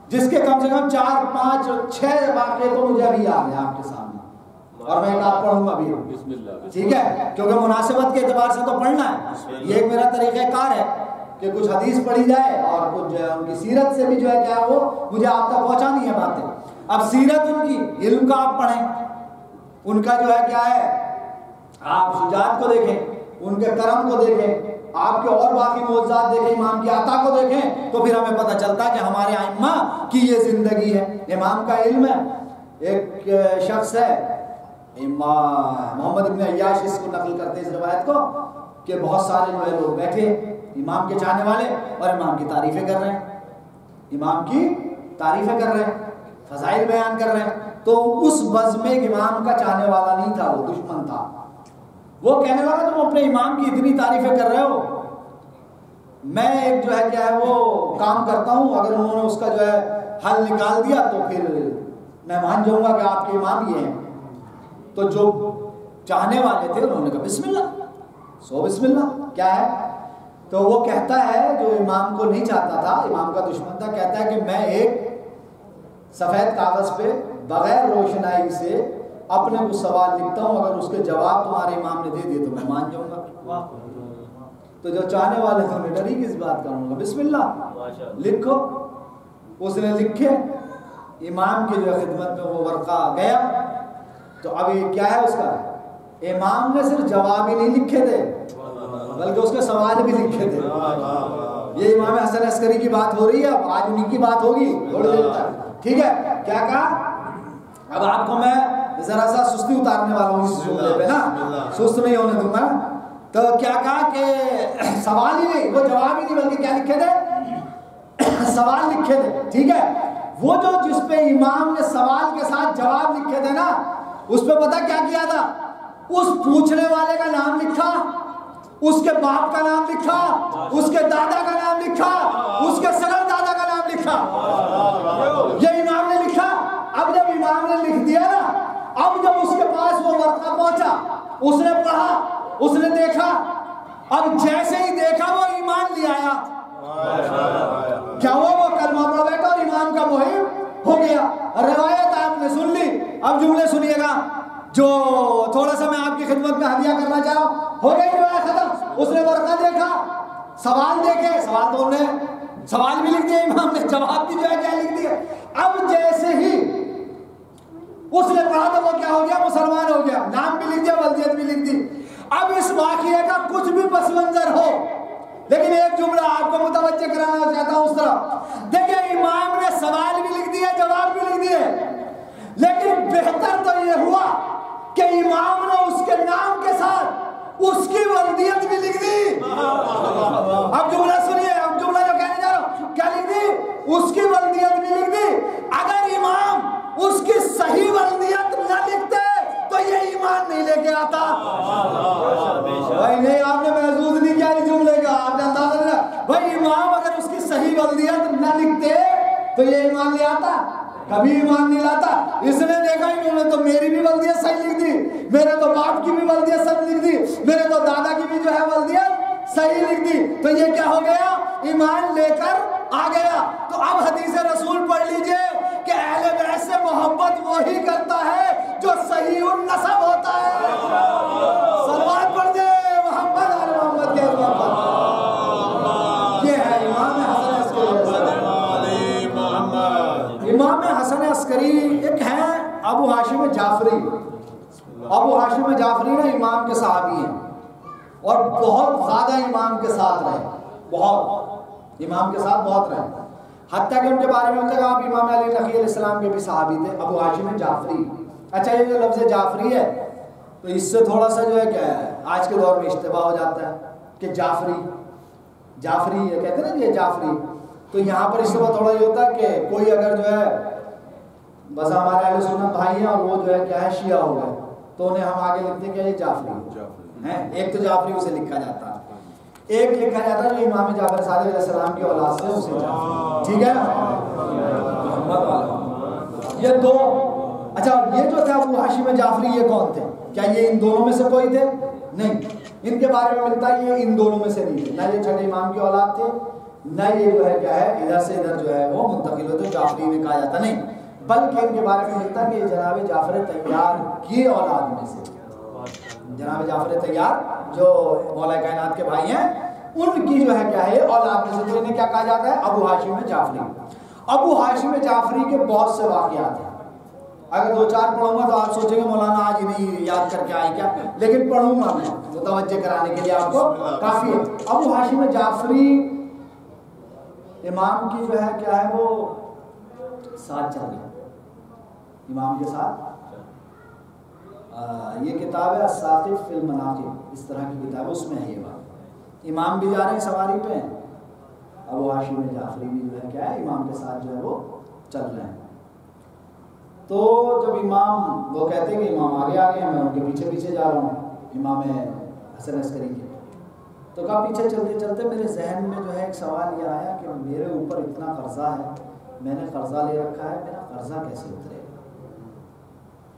جس کے کم سے کم 4 5 6 واقعے تو مجھے ابھی یاد ہیں آپ کے سامنے، اور میں ایک آپ پڑھوں گا بھی، ٹھیک ہے، کیونکہ مناسبت کے اعتبار سے تو پڑھنا ہے۔ یہ ایک میرا طریقہ کار ہے کہ کچھ حدیث پڑھی جائے اور کچھ جو ہے ان کی سیرت سے بھی جو ہے کیا وہ مجھے آپ تک پہنچانی ہے باتیں۔ اب سیرت ان کی، علم کا آپ پڑھیں، ان کا جو ہے کیا ہے، آپ شجاعت کو دیکھیں، ان کے کرم کو دیکھیں، آپ کے اور باقی معجزات دیکھیں، امام کی عطا کو دیکھیں، تو پھر ہمیں پتہ چلتا ہے کہ ہمارے ائمہ کی یہ زندگی ہے۔ امام کا علم ہے، ایک شخص ہے امام محمد ابن عیاش اس کو نقل کرتے ہیں اس روایت کو کہ بہت سارے جو ہے لوگ بیٹھے امام کے چاہنے والے اور امام کی تعریفیں کر رہے ہیں، امام کی تعریفیں کر رہے ہیں، فضائل بیان کر رہے ہیں، تو اس بزم میں امام کا چاہنے والا نہیں تھا، وہ دشمن تھا۔ وہ کہنے لگا تم اپنے امام کی اتنی تعریفیں کر رہے ہو، میں ایک جو ہے کیا ہے وہ کام کرتا ہوں، اگر انہوں نے اس کا جو ہے حل نکال دیا تو پھر میں مان جاؤں گا کہ آپ کے امام یہ ہیں۔ تو جو چاہنے والے تھے انہوں نے کہا بسم اللہ، سو بسم اللہ کیا ہے؟ تو وہ کہتا ہے جو امام کو نہیں چاہتا تھا، امام کا دشمن تھا، کہتا ہے کہ میں ایک سفید کاغذ پہ بغیر روشنائی سے اپنے کچھ سوال لکھتا ہوں، اگر اس کے جواب تمہارے امام نے دے دیے تو میں مان جاؤں گا۔ تو جو چاہنے والے تھے انہیں ڈری کس بات کروں گا، بسم اللہ لکھو۔ اس نے لکھے، امام کی جو خدمت میں وہ ورقہ گیا، تو اب یہ کیا ہے اس کا، امام نے صرف جواب ہی نہیں لکھے تھے بلکہ اس کے سوال بھی لکھے تھے۔ یہ امام حسن عسکری کی بات ہو رہی ہے، اب آج انہیں کی بات ہوگی تھوڑی دیر تک، ٹھیک ہے؟ کیا کہا؟ اب آپ کو میں ذرا سا سستی اتارنے والا ہوں اس جملے پہ نا، سست نہیں ہونے دوں گا. تو کیا کہا کہ سوال ہی نہیں، وہ جواب ہی نہیں، بلکہ کیا لکھے تھے؟ سوال لکھے تھے، ٹھیک ہے؟ وہ جو جس پہ امام نے سوال کے ساتھ جواب لکھے تھے نا، اس پہ پتہ کیا کیا تھا؟ اس پوچھنے والے کا نام لکھا، اس کے باپ کا نام لکھا، اس کے دادا کا نام لکھا، اس کے سگل دادا کا نام لکھا. یہ امام نے لکھا. اب جب امام نے لکھ دیا نا، اب جب اس کے پاس وہ ورقہ پہنچا، اس نے پڑھا، اس نے دیکھا، اب جیسے ہی دیکھا وہ ایمان لے آیا. کیا ہوا؟ وہ کلمہ پڑھ بیٹھا اور ایمان کا محب ہو گیا. روایت آپ نے سن لی. اب جملے سنیے گا جو تھوڑا سا میں آپ کی خدمت میں ہدیہ کرنا چاہوں. ہو گئی روایت ختم. اس نے ورقہ دیکھا، سوال دیکھے، سوال تو نے سوال بھی لکھ دیا امام نے، جواب بھی جو ہے کیا لکھ دیا. اب جیسے ہی اس نے پڑھا تو وہ کیا ہو گیا؟ مسلمان ہو گیا. نام بھی لکھ دیا، ولدیت بھی لکھ دی. اب اس واقعے کا کچھ بھی پس منظر ہو، لیکن ایک جملہ آپ کو متوجہ کرانا چاہتا ہوں اس طرح. دیکھیں امام نے سوال بھی لکھ دیے، جواب بھی لکھ دیے، لیکن بہتر تو یہ ہوا کہ امام نے اس کے نام کے ساتھ اس کی ولدیت بھی لکھ دی. اب جملہ سنیے، اب جملہ جو کہنے جا رہا ہوں، کیا لکھ دی؟ اس کی ولدیت بھی لکھ دی. اگر امام اس کی صحیح ولدیت نہ لکھتے تو یہ ایمان نہیں لے کے آتا. بھائی نہیں، آپ نے محسوس نہیں کیا اس جملے کا، آپ نے اندازہ نہیں. بھائی امام اگر اس کی صحیح ولدیت نہ لکھتے تو یہ ایمان لے آتا؟ کبھی ایمان نہیں لاتا. اس نے دیکھا انہوں نے تو میری بھی ولدیت صحیح لکھ دی، میرے تو باپ کی بھی ولدیت صحیح لکھ دی، میرے تو دادا کی بھی جو ہے ولدیت صحیح لکھ دی. تو یہ کیا ہو گیا؟ ایمان لے کر آ گیا. تو اب حدیث رسول پڑھ لیجئے کہ اہل بیت سے محبت وہی کرتا ہے جو صحیح النسب ہوتا ہے. صلوات پڑھ دے محمد آل محمد کے عظمت پر. یہ ہے امام حسن عسکری. امام حسن عسکری ایک ہے ابو ہاشم جعفری. ابو ہاشم جعفری نا امام کے صحابی ہیں اور بہت زیادہ امام کے ساتھ رہے، بہت امام کے ساتھ بہت رہے. حتیٰ کہ ان کے بارے میں ہوتا ہے کہ آپ امام علی نقی علیہ السلام کے بھی صحابی تھے، ابو ہاشم جعفری. اچھا یہ جو لفظ جعفری ہے تو اس سے تھوڑا سا جو ہے کیا ہے آج کے دور میں اشتباہ ہو جاتا ہے کہ جعفری یہ کہتے ہیں نا یہ جعفری. تو یہاں پر اشتباہ تھوڑا یہ ہوتا ہے کہ کوئی اگر جو ہے بس ہمارے اہل سنت بھائی ہیں اور وہ جو ہے کیا ہے شیعہ ہو گئے تو انہیں ہم آگے لکھتے ہیں کہ یہ جعفری ہیں. ایک تو جعفری اسے لکھا جاتا ہے، ایک لکھا جاتا ہے جو امام جعفر صادق علیہ السلام کی اولاد سے اسے جعفری، ٹھیک ہے محمد والا. یہ دو. اچھا یہ جو تھے ابو ہاشم جعفری یہ کون تھے؟ کیا یہ ان دونوں میں سے کوئی تھے؟ نہیں. ان کے بارے میں ملتا ہے یہ ان دونوں میں سے نہیں تھے، نہ یہ چھٹے امام کی اولاد تھے، نہ یہ جو ہے کیا ہے ادھر سے ادھر جو ہے وہ منتقل ہوتے. جعفری میں کہا جاتا نہیں، بلکہ ان کے بارے میں ملتا ہے کہ یہ جناب جعفر طیار کی اولاد میں سے. جناب جعفر طیار جو مولا کائنات کے بھائی ہیں ان کی جو ہے کیا ہے اولاد میں سے. تو انہیں کیا کہا جاتا ہے؟ ابو ہاشم جعفری. ابو ہاشم جعفری کے بہت سے واقعات ہیں. اگر دو چار پڑھوں گا تو آپ سوچیں گے مولانا آج نہیں یاد کر کے آئے کیا، لیکن پڑھوں گا میں متوجہ کرانے کے لیے آپ کو کافی ہے. ابو ہاشم جعفری امام کی جو ہے کیا ہے وہ ساتھ چل رہے امام کے ساتھ. یہ کتاب ہے الساقف فی المناقب، اس طرح کی کتاب، اس میں ہے یہ بات. امام بھی جا رہے ہیں سواری پہ، ابو ہاشم جعفری بھی جو ہے کیا ہے امام کے ساتھ جو ہے وہ چل رہے ہیں. تو جب امام وہ کہتے ہیں کہ امام آگے آگے ہیں، میں ان کے پیچھے پیچھے جا رہا ہوں امام حسن عسکری کے. تو کہا پیچھے چلتے چلتے میرے ذہن میں جو ہے ایک سوال یہ آیا کہ میرے اوپر اتنا قرضہ ہے، میں نے قرضہ لے رکھا ہے، میرا قرضہ کیسے اترے گا،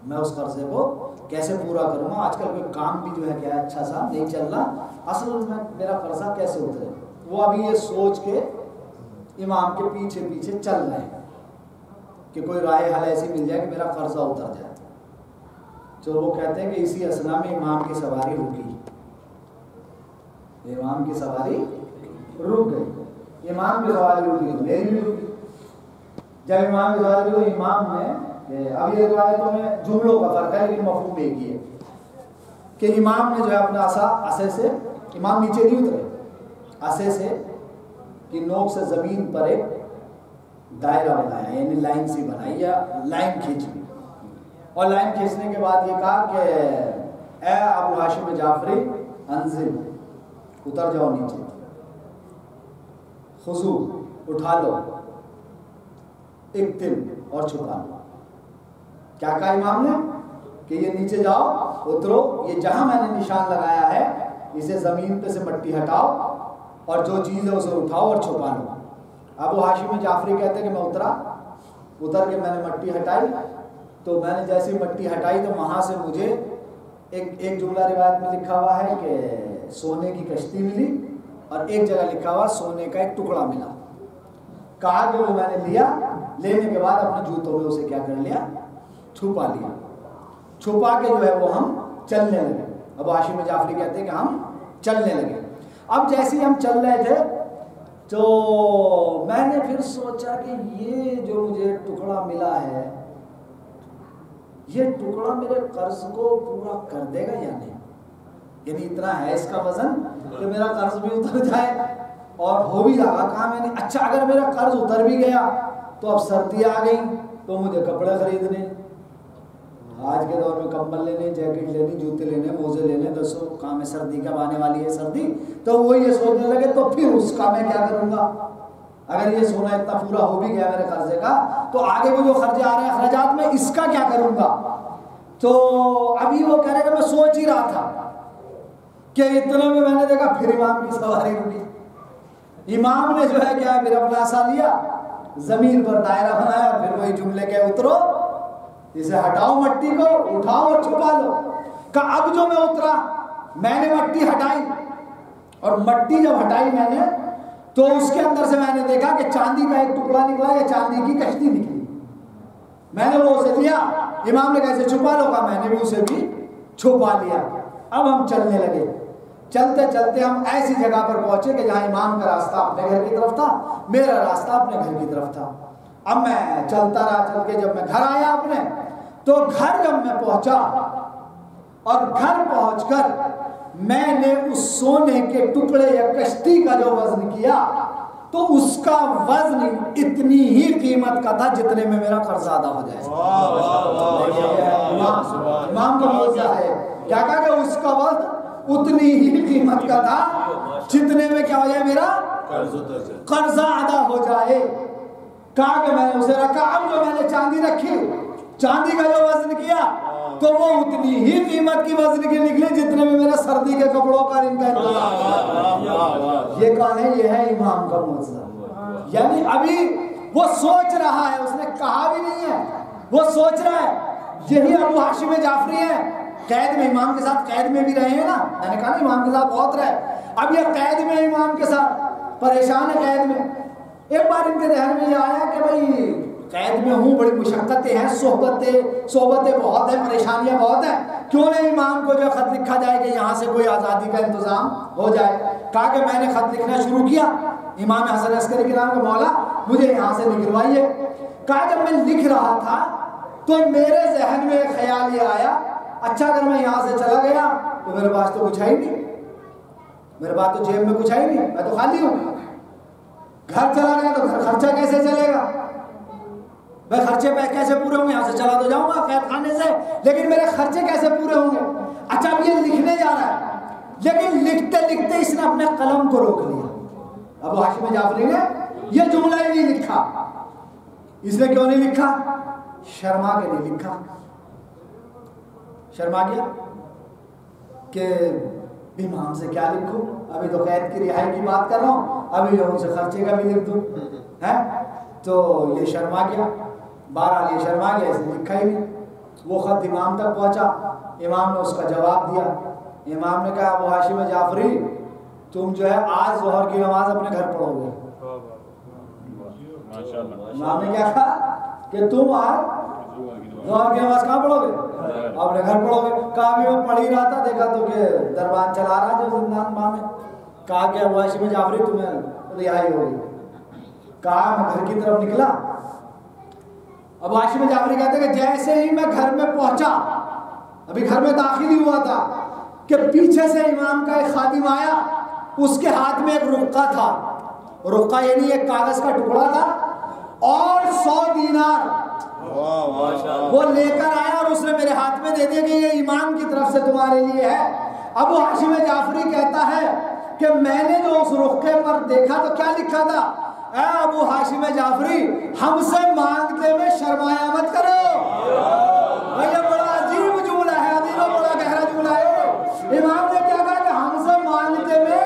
میں اس قرضے کو کیسے پورا کروں گا. آج کل کوئی کام بھی جو ہے کیا اچھا سا نہیں چل رہا، اصل میں میرا قرضہ کیسے اترے. وہ ابھی یہ سوچ کے امام کے پیچھے پیچھے چل رہے ہیں کہ کوئی راہ حل ایسی مل جائے کہ میرا قرضہ اتر جائے. تو وہ کہتے ہیں کہ اسی اثنا میں امام کی سواری رکی، امام کی سواری رک گئی. امام کی سواری رکی تو میری بھی رکی. جب امام کی سواری رکی تو امام نے، اب یہ روایتوں میں جملوں کا فرق ہے لیکن مفہوم ایک ہی ہے کہ امام نے جو ہے اپنا عصا سے، امام نیچے نہیں اترے، عصے سے کی نوک سے زمین پر ایک دائرہ بنایا، یعنی لائن سی بنائی یا لائن کھینچی، اور لائن کھینچنے کے بعد یہ کہا کہ اے ابو ہاشم جعفری انزل، اتر جاؤ نیچے، خضو، اٹھا لو، اقتل، اور چھپا لو۔ کیا کہا امام نے کہ یہ نیچے جاؤ، اترو، یہ جہاں میں نے نشان لگایا ہے اسے زمین پہ سے مٹی ہٹاؤ اور جو چیز ہے اسے اٹھاؤ اور چھپا لو۔ ابو ہاشم جعفری کہتے ہیں کہ میں اترا، اتر کے میں نے مٹی ہٹائی، تو میں نے جیسی مٹی ہٹائی تو وہاں سے مجھے ایک جملہ روایت میں لکھا ہوا ہے کہ سونے کی کشتی ملی، اور ایک جگہ لکھا ہوا سونے کا ایک ٹکڑا ملا۔ کہا کہ وہ میں نے لیا، لینے کے بعد اپنے جوتوں میں اسے کیا کر لیا، چھپا لیا، چھپا کے جو ہے وہ ہم چلنے لگے۔ ابو ہاشم جعفری کہتے ہیں کہ ہم چلنے لگے۔ اب جیسے ہم چل رہے تھے تو میں نے پھر سوچا کہ یہ جو مجھے ٹکڑا ملا ہے، یہ ٹکڑا میرے قرض کو پورا کر دے گا یا نہیں، یعنی اتنا ہے اس کا وزن کہ میرا قرض بھی اتر جائے اور ہو بھی جائے۔ کہا میں نے اچھا اگر میرا قرض اتر بھی گیا تو اب سردی آ گئی تو مجھے کپڑے خریدنے، آج کے دور میں کمبل لینے، جیکٹ لینی، جوتے لینے، موزے لینے، دسو کام ہے، سردی کب آنے والی ہے سردی، تو وہ یہ سوچنے لگے تو پھر اس کا میں کیا کروں گا، اگر یہ سونا اتنا پورا ہو بھی گیا میرے قرضے کا تو آگے وہ جو خرچے آ رہے ہیں اخراجات میں، اس کا کیا کروں گا۔ تو ابھی وہ کہہ رہے کہ میں سوچ ہی رہا تھا کہ اتنے میں نے دیکھا پھر امام کی سواری رکی، امام نے جو ہے کیا پھر اپنا سا لیا، زمین پر دائرہ بنایا، پھر وہی جملے کے اترو، اسے ہٹاؤ مٹی کو، اٹھاؤ اور چھپا لو۔ کہ اب جو میں اترا، میں نے مٹی ہٹائی، اور مٹی جب ہٹائی میں نے تو اس کے اندر سے میں نے دیکھا کہ چاندی کا ایک ٹکڑا نکلا یا چاندی کی کشتی نکلی، میں نے وہ اسے لیا۔ امام نے کیسے چھپا لو، کہا میں نے بھی اسے بھی چھپا لیا۔ اب ہم چلنے لگے، چلتے چلتے ہم ایسی جگہ پر پہنچے کہ جہاں امام کا راستہ اپنے گھر کی طرف تھا، میرا راستہ اپنے گھر کی طرف تھا۔ اب میں چلتا رہا، چل کے جب میں گھر آیا اپنے، تو گھر جب میں پہنچا اور گھر پہنچ کر میں نے اس سونے کے ٹکڑے یا کشتی کا جو وزن کیا تو اس کا وزن اتنی ہی قیمت کا تھا جتنے میں میرا قرض ادا ہو جائے۔ امام کا موضوع ہے کیا کہا کہ اس کا وزن اتنی ہی قیمت کا تھا جتنے میں کیا ہو جائے، میرا قرضہ ادا ہو جائے۔ کہا کہ میں نے اسے رکھا۔ اب جو میں نے چاندی رکھی، چاندی کا جو وزن کیا تو وہ اتنی ہی قیمت کی وزن کی نکلی جتنے میں میرے سردی کے کپڑوں کا ان کا انتظام۔ یہ کون ہے؟ یہ ہے امام کا معجزہ۔ یعنی ابھی وہ سوچ رہا ہے، اس نے کہا بھی نہیں ہے، وہ سوچ رہا ہے۔ یہی ابو ہاشم جعفری ہے، قید میں، امام کے ساتھ قید میں بھی رہے ہیں نا، میں نے کہا نا امام کے ساتھ بہت رہے۔ اب یہ قید میں امام کے ساتھ پریشان ہے، قید میں۔ ایک بار ان کے ذہن میں یہ آیا کہ بھائی قید میں ہوں، بڑی مشقتیں ہیں، صحبتیں بہت ہیں، پریشانیاں بہت ہیں، کیوں نہیں امام کو جو خط لکھا جائے کہ یہاں سے کوئی آزادی کا انتظام ہو جائے۔ کہا کہ میں نے خط لکھنا شروع کیا امام حسن عسکری کے نام کہ مولا مجھے یہاں سے نکلوائیے۔ کہا جب میں لکھ رہا تھا تو میرے ذہن میں ایک خیال یہ آیا، اچھا اگر میں یہاں سے چلا گیا تو میرے پاس تو کچھ ہے ہی نہیں، میرے پاس تو جیب میں کچھ ہے ہی نہیں، میں تو خالی ہوں۔ گھر چلا گیا تو گھر خرچہ کیسے چلے گا، میں خرچے پہ کیسے پورے ہوں گے، یہاں سے چلا تو جاؤں گا قید خانے سے، لیکن میرے خرچے کیسے پورے ہوں گے۔ اچھا اب یہ لکھنے جا رہا ہے، لیکن لکھتے لکھتے اس نے اپنے قلم کو روک لیا۔ ابو ہاشم جعفری نے یہ جملہ ہی نہیں لکھا۔ اس نے کیوں نہیں لکھا؟ شرما کے نہیں لکھا۔ شرما گیا کہ امام سے کیا لکھوں، ابھی تو قید کی رہائی کی بات کر رہا ہوں، ابھی ان سے خرچے کا بھی لکھ دوں ہے، تو یہ شرما گیا۔ بہرحال یہ شرما گیا، اس نے لکھا ہی نہیں۔ وہ خط امام تک پہنچا، امام نے اس کا جواب دیا۔ امام نے کہا ابو ہاشم جعفری تم جو ہے آج ظہر کی نماز اپنے گھر پڑھو گے۔ امام نے کیا کہا کہ تم آج ظہر کی نماز کہاں پڑھو گے؟ اپنے گھر پڑھو گے۔ کہا بھی میں پڑھ ہی رہا تھا، دیکھا تو کہ دربان چلا رہا جو زندان ماں نے۔ کہا کہ ابو ہاشم جعفری تمہیں رہائی ہوگی۔ کہا میں گھر کی طرف نکلا۔ ابو ہاشم جعفری کہتے کہ جیسے ہی میں گھر میں پہنچا، ابھی گھر میں داخل ہی ہوا تھا کہ پیچھے سے امام کا ایک خادم آیا، اس کے ہاتھ میں ایک رقعہ تھا، رقہ یعنی ایک کاغذ کا ٹکڑا تھا اور 100 دینار وہ لے کر آیا اور اس نے میرے ہاتھ میں دے دیا کہ یہ امام کی طرف سے تمہارے لیے ہے. ابو ہاشم جعفری کہتا ہے کہ میں نے جو اس رقعے پر دیکھا تو کیا لکھا تھا؟ اے ابو ہاشم جعفری ہم سے مانگتے میں شرمایا مت کرو. یہ بڑا عجیب جملہ ہے، عجیب و بڑا گہرا جملہ ہے. امام نے کیا کہا کہ ہم سے مانگتے میں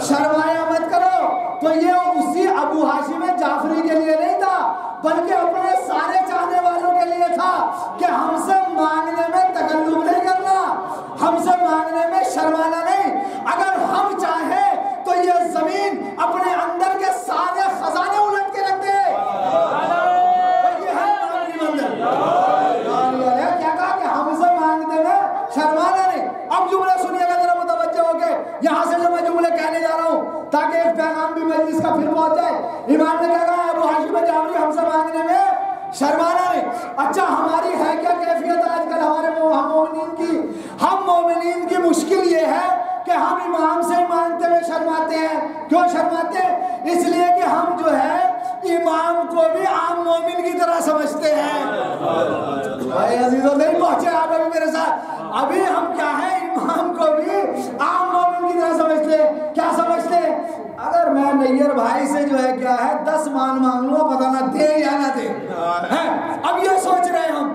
شرمایا مت کرو. تو یہ اسی ابو ہاشم جعفری کے لیے نہیں تھا بلکہ اپنے سارے چاہنے والوں کے لیے تھا کہ ہم سے مانگنے میں تکلف نہیں کرنا، ہم سے مانگنے میں شرمانا نہیں. اگر ہم چاہیں تو یہ زمین اپنے اندر کے سارے خزانے الٹ کے رکھ دے. یہ ہے امام کی منزل. کیا کہا کہ ہم سے مانگنے میں شرمانا نہیں. اب جملے سنیے گا ذرا متوجہ ہو کے، یہاں سے جو میں جملے کہنے جا رہا ہوں تاکہ ایک پیغام بھی مجلس کا پھر پہنچ جائے. امام نے کہا ابو ہاشم جعفری ہم سے مانگنے میں شرمانا نہیں. اچھا ہماری ہے کیا کیفیت آج کل ہمارے ہم مومنین کی؟ ہم مومنین کی مشکل یہ ہے کہ ہم امام سے مانگتے ہوئے شرماتے ہیں. کیوں شرماتے ہیں؟ اس لیے کہ ہم جو ہے امام کو بھی عام مومن کی طرح سمجھتے ہیں. بھائی عزیزوں نہیں پہنچے آپ ابھی میرے ساتھ. ابھی ہم کیا ہیں امام کو بھی عام مومن کی طرح سمجھتے ہیں. کیا سمجھتے ہیں؟ اگر میں نیر بھائی سے جو ہے کیا ہے 10 مان مانگ لوں پتہ نہ دے یا نہ دے. اب یہ سوچ رہے ہم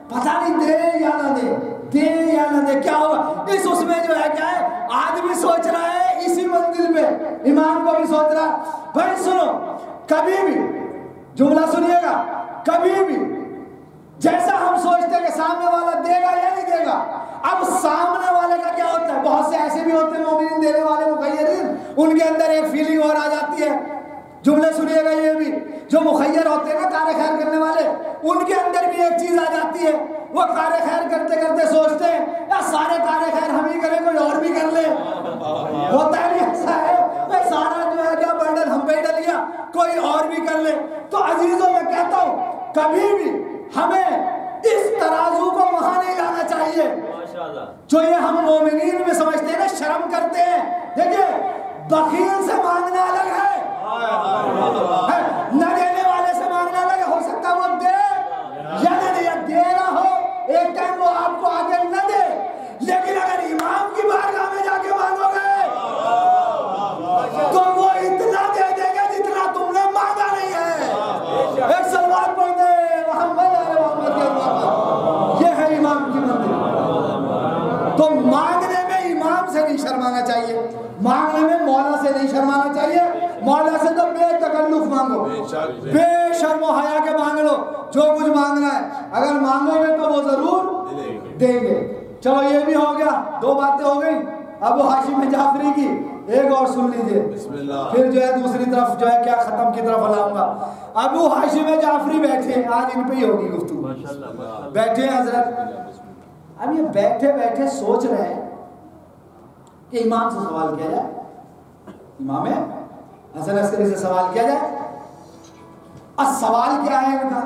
پتہ نہیں دے یا نہ دے، دے یا نہ دے کیا ہوگا. اس میں جو ہے کیا ہے آدمی سوچ رہا ہے اسی منزل پہ، امام کو بھی سوچ رہا ہے. بھائی سنو، کبھی بھی جملہ سنیے گا، کبھی بھی جیسا ہم سوچتے ہیں کہ سامنے والا دے گا یا نہیں دے گا، اب سامنے والے کا کیا ہوتا ہے؟ بہت سے ایسے بھی ہوتے ہیں مومنین دینے والے مخیرین، ان کے اندر ایک فیلنگ اور آ جاتی ہے. جملے سنیے گا یہ بھی، جو مخیر ہوتے ہیں نا کار خیر کرنے والے، ان کے اندر بھی ایک چیز آ جاتی ہے. وہ کار خیر کرتے کرتے سوچتے ہیں یا سارے کار خیر ہم ہی کریں، کوئی اور بھی کر لے. ہوتا ہے ایسا ہے سارا جو ہے کیا برڈن ہم پہ ڈل گیا، کوئی اور بھی کر لے. تو عزیزوں میں کہتا ہوں کبھی بھی ہمیں اس ترازو کو وہاں نہیں لانا چاہیے جو یہ ہم مومنین میں سمجھتے ہیں نا، شرم کرتے ہیں. دیکھیں بخیل سے مانگنا الگ ہے، نہ دینے والے سے مانگنا الگ ہے. ہو سکتا ہے وہ دے یا نہ دے، یا دے نہ ہو ایک ٹائم وہ آپ کو آگے نہ دے، لیکن اگر امام کی بارگاہ میں جا کے مانگو گے تو وہ اتنا دے دے گا جتنا تم نے مانگا نہیں ہے. ایک صلوات پڑھ دے محمد علیہ محمد کے محمد. یہ ہے امام کی منزل. تو مانگنے میں امام سے نہیں شرمانا چاہیے، مانگنے میں مولا سے نہیں شرمانا چاہیے. مولا سے تو بے تکلف مانگو، بے شرم و حیا کے مانگ لو جو کچھ مانگنا ہے. اگر مانگو گے تو وہ ضرور دیں گے. چلو یہ بھی ہو گیا، 2 باتیں ہو گئی ابو ہاشم جعفری کی. ایک اور سن لیجئے پھر جو ہے دوسری طرف جو ہے کیا ختم کی طرف لاؤں گا. ابو ہاشم جعفری بیٹھے، آج ان پہ ہی ہوگی گفتگو. بیٹھے ہیں حضرت، اب یہ بیٹھے بیٹھے سوچ رہے ہیں کہ امام سے سوال کیا جائے، امام حسن عسکری سے سوال کیا جائے. اب سوال کیا ہے ان کا؟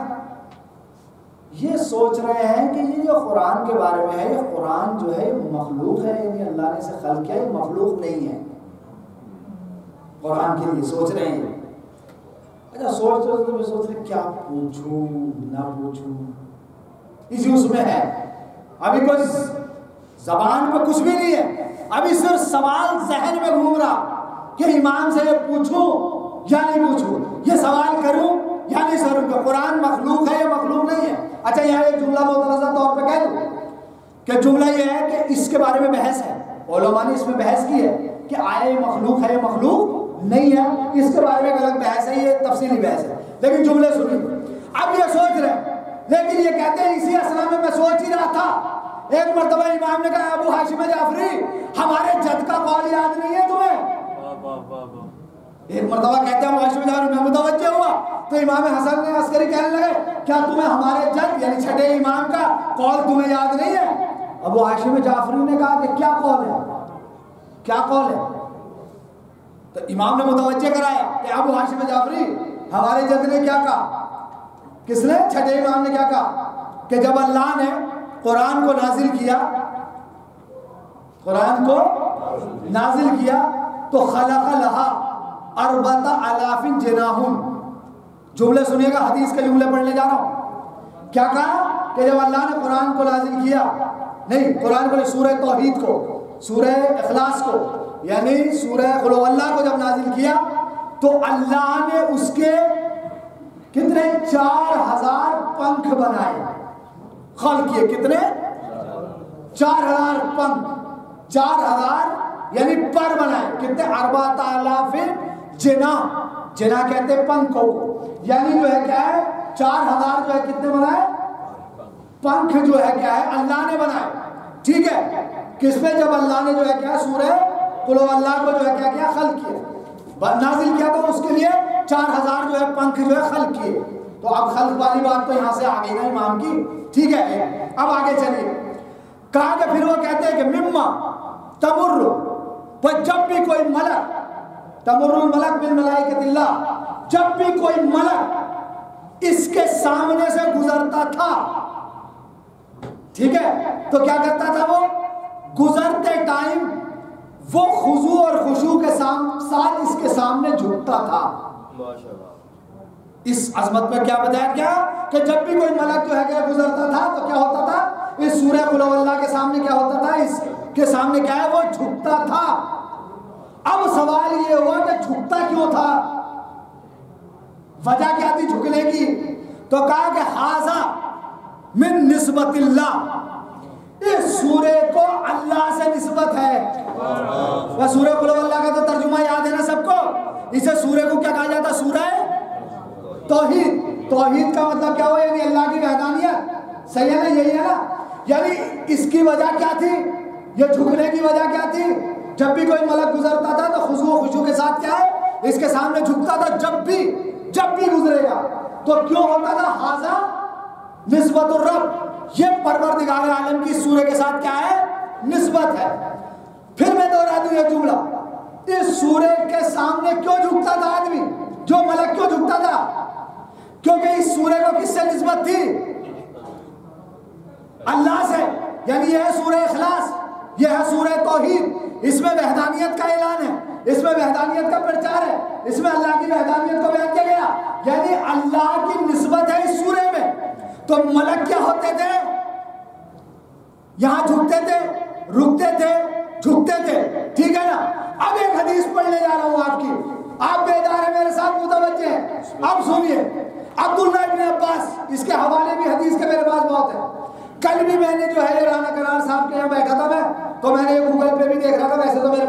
یہ سوچ رہے ہیں کہ یہ جو قرآن کے بارے میں ہے، یہ قرآن جو ہے مخلوق ہے، یعنی اللہ نے اسے خلق کیا، یہ مخلوق نہیں ہے. قرآن کے لیے سوچ رہے ہیں. اچھا سوچ رہے کیا پوچھوں نہ پوچھوں، اسی اس میں ہے. ابھی کوئی زبان پہ کچھ بھی نہیں ہے، ابھی صرف سوال ذہن میں گھوم رہا کہ امام سے یہ پوچھوں یا نہیں پوچھوں، یہ سوال کروں یا نہیں کروں. قرآن مخلوق ہے یا مخلوق نہیں ہے. اچھا یہاں ایک جملہ متنازع طور پہ کہہ دوں کہ جملہ یہ ہے کہ اس کے بارے میں بحث ہے، علماء نے اس میں بحث کی ہے کہ آیا یہ مخلوق ہے یا مخلوق نہیں ہے. اس کے بارے میں ایک الگ بحث ہے، یہ تفصیلی بحث ہے. لیکن جملے سنیے. اب یہ سوچ رہے ہیں، لیکن یہ کہتے ہیں اسی اسنا میں سوچ ہی رہا تھا. ایک مرتبہ امام نے کہا ابو ہاشم جعفری ہمارے جد کا قول یاد نہیں ہے تمہیں؟ ایک مرتبہ کہتے ہیں ابو ہاشم جعفری، میں متوجہ ہوا تو امام حسن نے عسکری کہنے لگے کیا تمہیں ہمارے جد یعنی چھٹے امام کا قول تمہیں یاد نہیں ہے؟ ابو ہاشم جعفری نے کہا کہ کیا قول ہے، کیا قول ہے؟ تو امام نے متوجہ کرایا کہ ابو ہاشم جعفری ہمارے جد نے کیا کہا. کس نے؟ چھٹے امام نے کیا کہا کہ جب اللہ نے قرآن کو نازل کیا، قرآن کو نازل کیا تو خلق لہا اربعۃ آلاف جناح. جملے سنیے گا، حدیث کے جملے پڑھنے جا رہا ہوں. کیا کہا کہ جب اللہ نے قرآن کو نازل کیا، نہیں قرآن کو، سورہ توحید کو، سورہ اخلاص کو، یعنی سورہ قل هو اللہ کو جب نازل کیا تو اللہ نے اس کے کتنے 4000 پنکھ بنائے، خلق کیے. کتنے؟ 4000 پنکھ، 4000 یعنی پر بنائے. کتنے؟ اربعۃ آلاف جناح. جناح کہتے ہیں پنکھوں کو، یعنی جو ہے کیا ہے 4000 جو ہے کتنے بنائے؟ پنکھ جو ہے کیا ہے اللہ نے بنائے. ٹھیک ہے، کس میں؟ جب اللہ نے جو ہے کیا سورہ قل هو اللہ کو جو ہے کیا خلق کیا، نازل کیا تو اس کے لیے 4000 جو ہے پنکھ جو ہے خلق کیے. تو اب خلق والی بات تو یہاں سے آ گئی نا امام کی. ٹھیک ہے، اب آگے چلیے. کہا کہ پھر وہ کہتے ہیں کہ مما تمر، جب بھی کوئی ملک، تمر الملک بالملائکۃ اللہ، جب بھی کوئی ملک اس کے سامنے سے گزرتا تھا، ٹھیک ہے، تو کیا کرتا تھا وہ؟ گزرتے ٹائم وہ خضوع اور خشوع کے ساتھ اس کے سامنے جھکتا تھا. اس عظمت میں کیا بتایا گیا کہ جب بھی کوئی ملک جو ہے کہ گزرتا تھا تو کیا ہوتا تھا؟ اس سورہ قل هو اللہ کے سامنے کیا ہوتا تھا؟ اس کے سامنے کیا ہے؟ وہ جھکتا تھا. اب سوال یہ ہوا کہ جھکتا کیوں تھا؟ وجہ کیا تھی جھکنے کی؟ تو کہا کہ ھذا من نسبت اللہ، اس سورے کو اللہ سے نسبت ہے. وہ سورہ قل هو اللہ کا تو ترجمہ یاد ہے نا سب کو. اسے سورے کو کیا کہا جاتا ہے؟ سورہ توحید. توحید کا مطلب کیا ہوا؟ یعنی اللہ کی وحدانیت. صحیح ہے نا؟ یہی ہے نا. یعنی اس کی وجہ کیا تھی؟ یہ جھکنے کی وجہ کیا تھی؟ جب بھی کوئی ملک گزرتا تھا تو خضوع و خشوع کے ساتھ کیا ہے؟ اس کے سامنے جھکتا تھا. جب بھی گزرے گا تو کیوں ہوتا تھا؟ ھذا نسبت الرب، یہ پروردگار عالم کی سورے کے ساتھ کیا ہے؟ نسبت ہے. پھر میں دوہرا دوں یہ جملہ، اس سورے کے سامنے کیوں جھکتا تھا آدمی؟ جو ملک کیوں جھکتا تھا؟ کیونکہ اس سورے کو کس سے نسبت تھی؟ اللہ سے. یعنی یہ ہے سورہ اخلاص، یہ ہے سورہ توحید. اس میں وحدانیت کا اعلان ہے، اس میں وحدانیت کا پرچار ہے، اس میں اللہ کی وحدانیت کو بیان کیا گیا. یعنی اللہ کی نسبت ہے اس سورے میں. تو ملک کیا ہوتے تھے؟ یہاں جھکتے تھے، رکتے تھے، جھکتے تھے. ٹھیک ہے نا؟ اب ایک حدیث پڑھنے جا رہا ہوں آپ کی، آپ بیدار ہیں، میرے ساتھ متوجہ ہیں. اب سنیے، عبداللہ ابن عباس، اس کے حوالے بھی حدیث کے میرے پاس بہت ہیں. کل بھی میں نے جو ہے رانا کنار صاحب کے یہاں بیٹھا تھا میں، تو میں نے گوگل پہ بھی دیکھ رہا تھا، ویسے تو میرے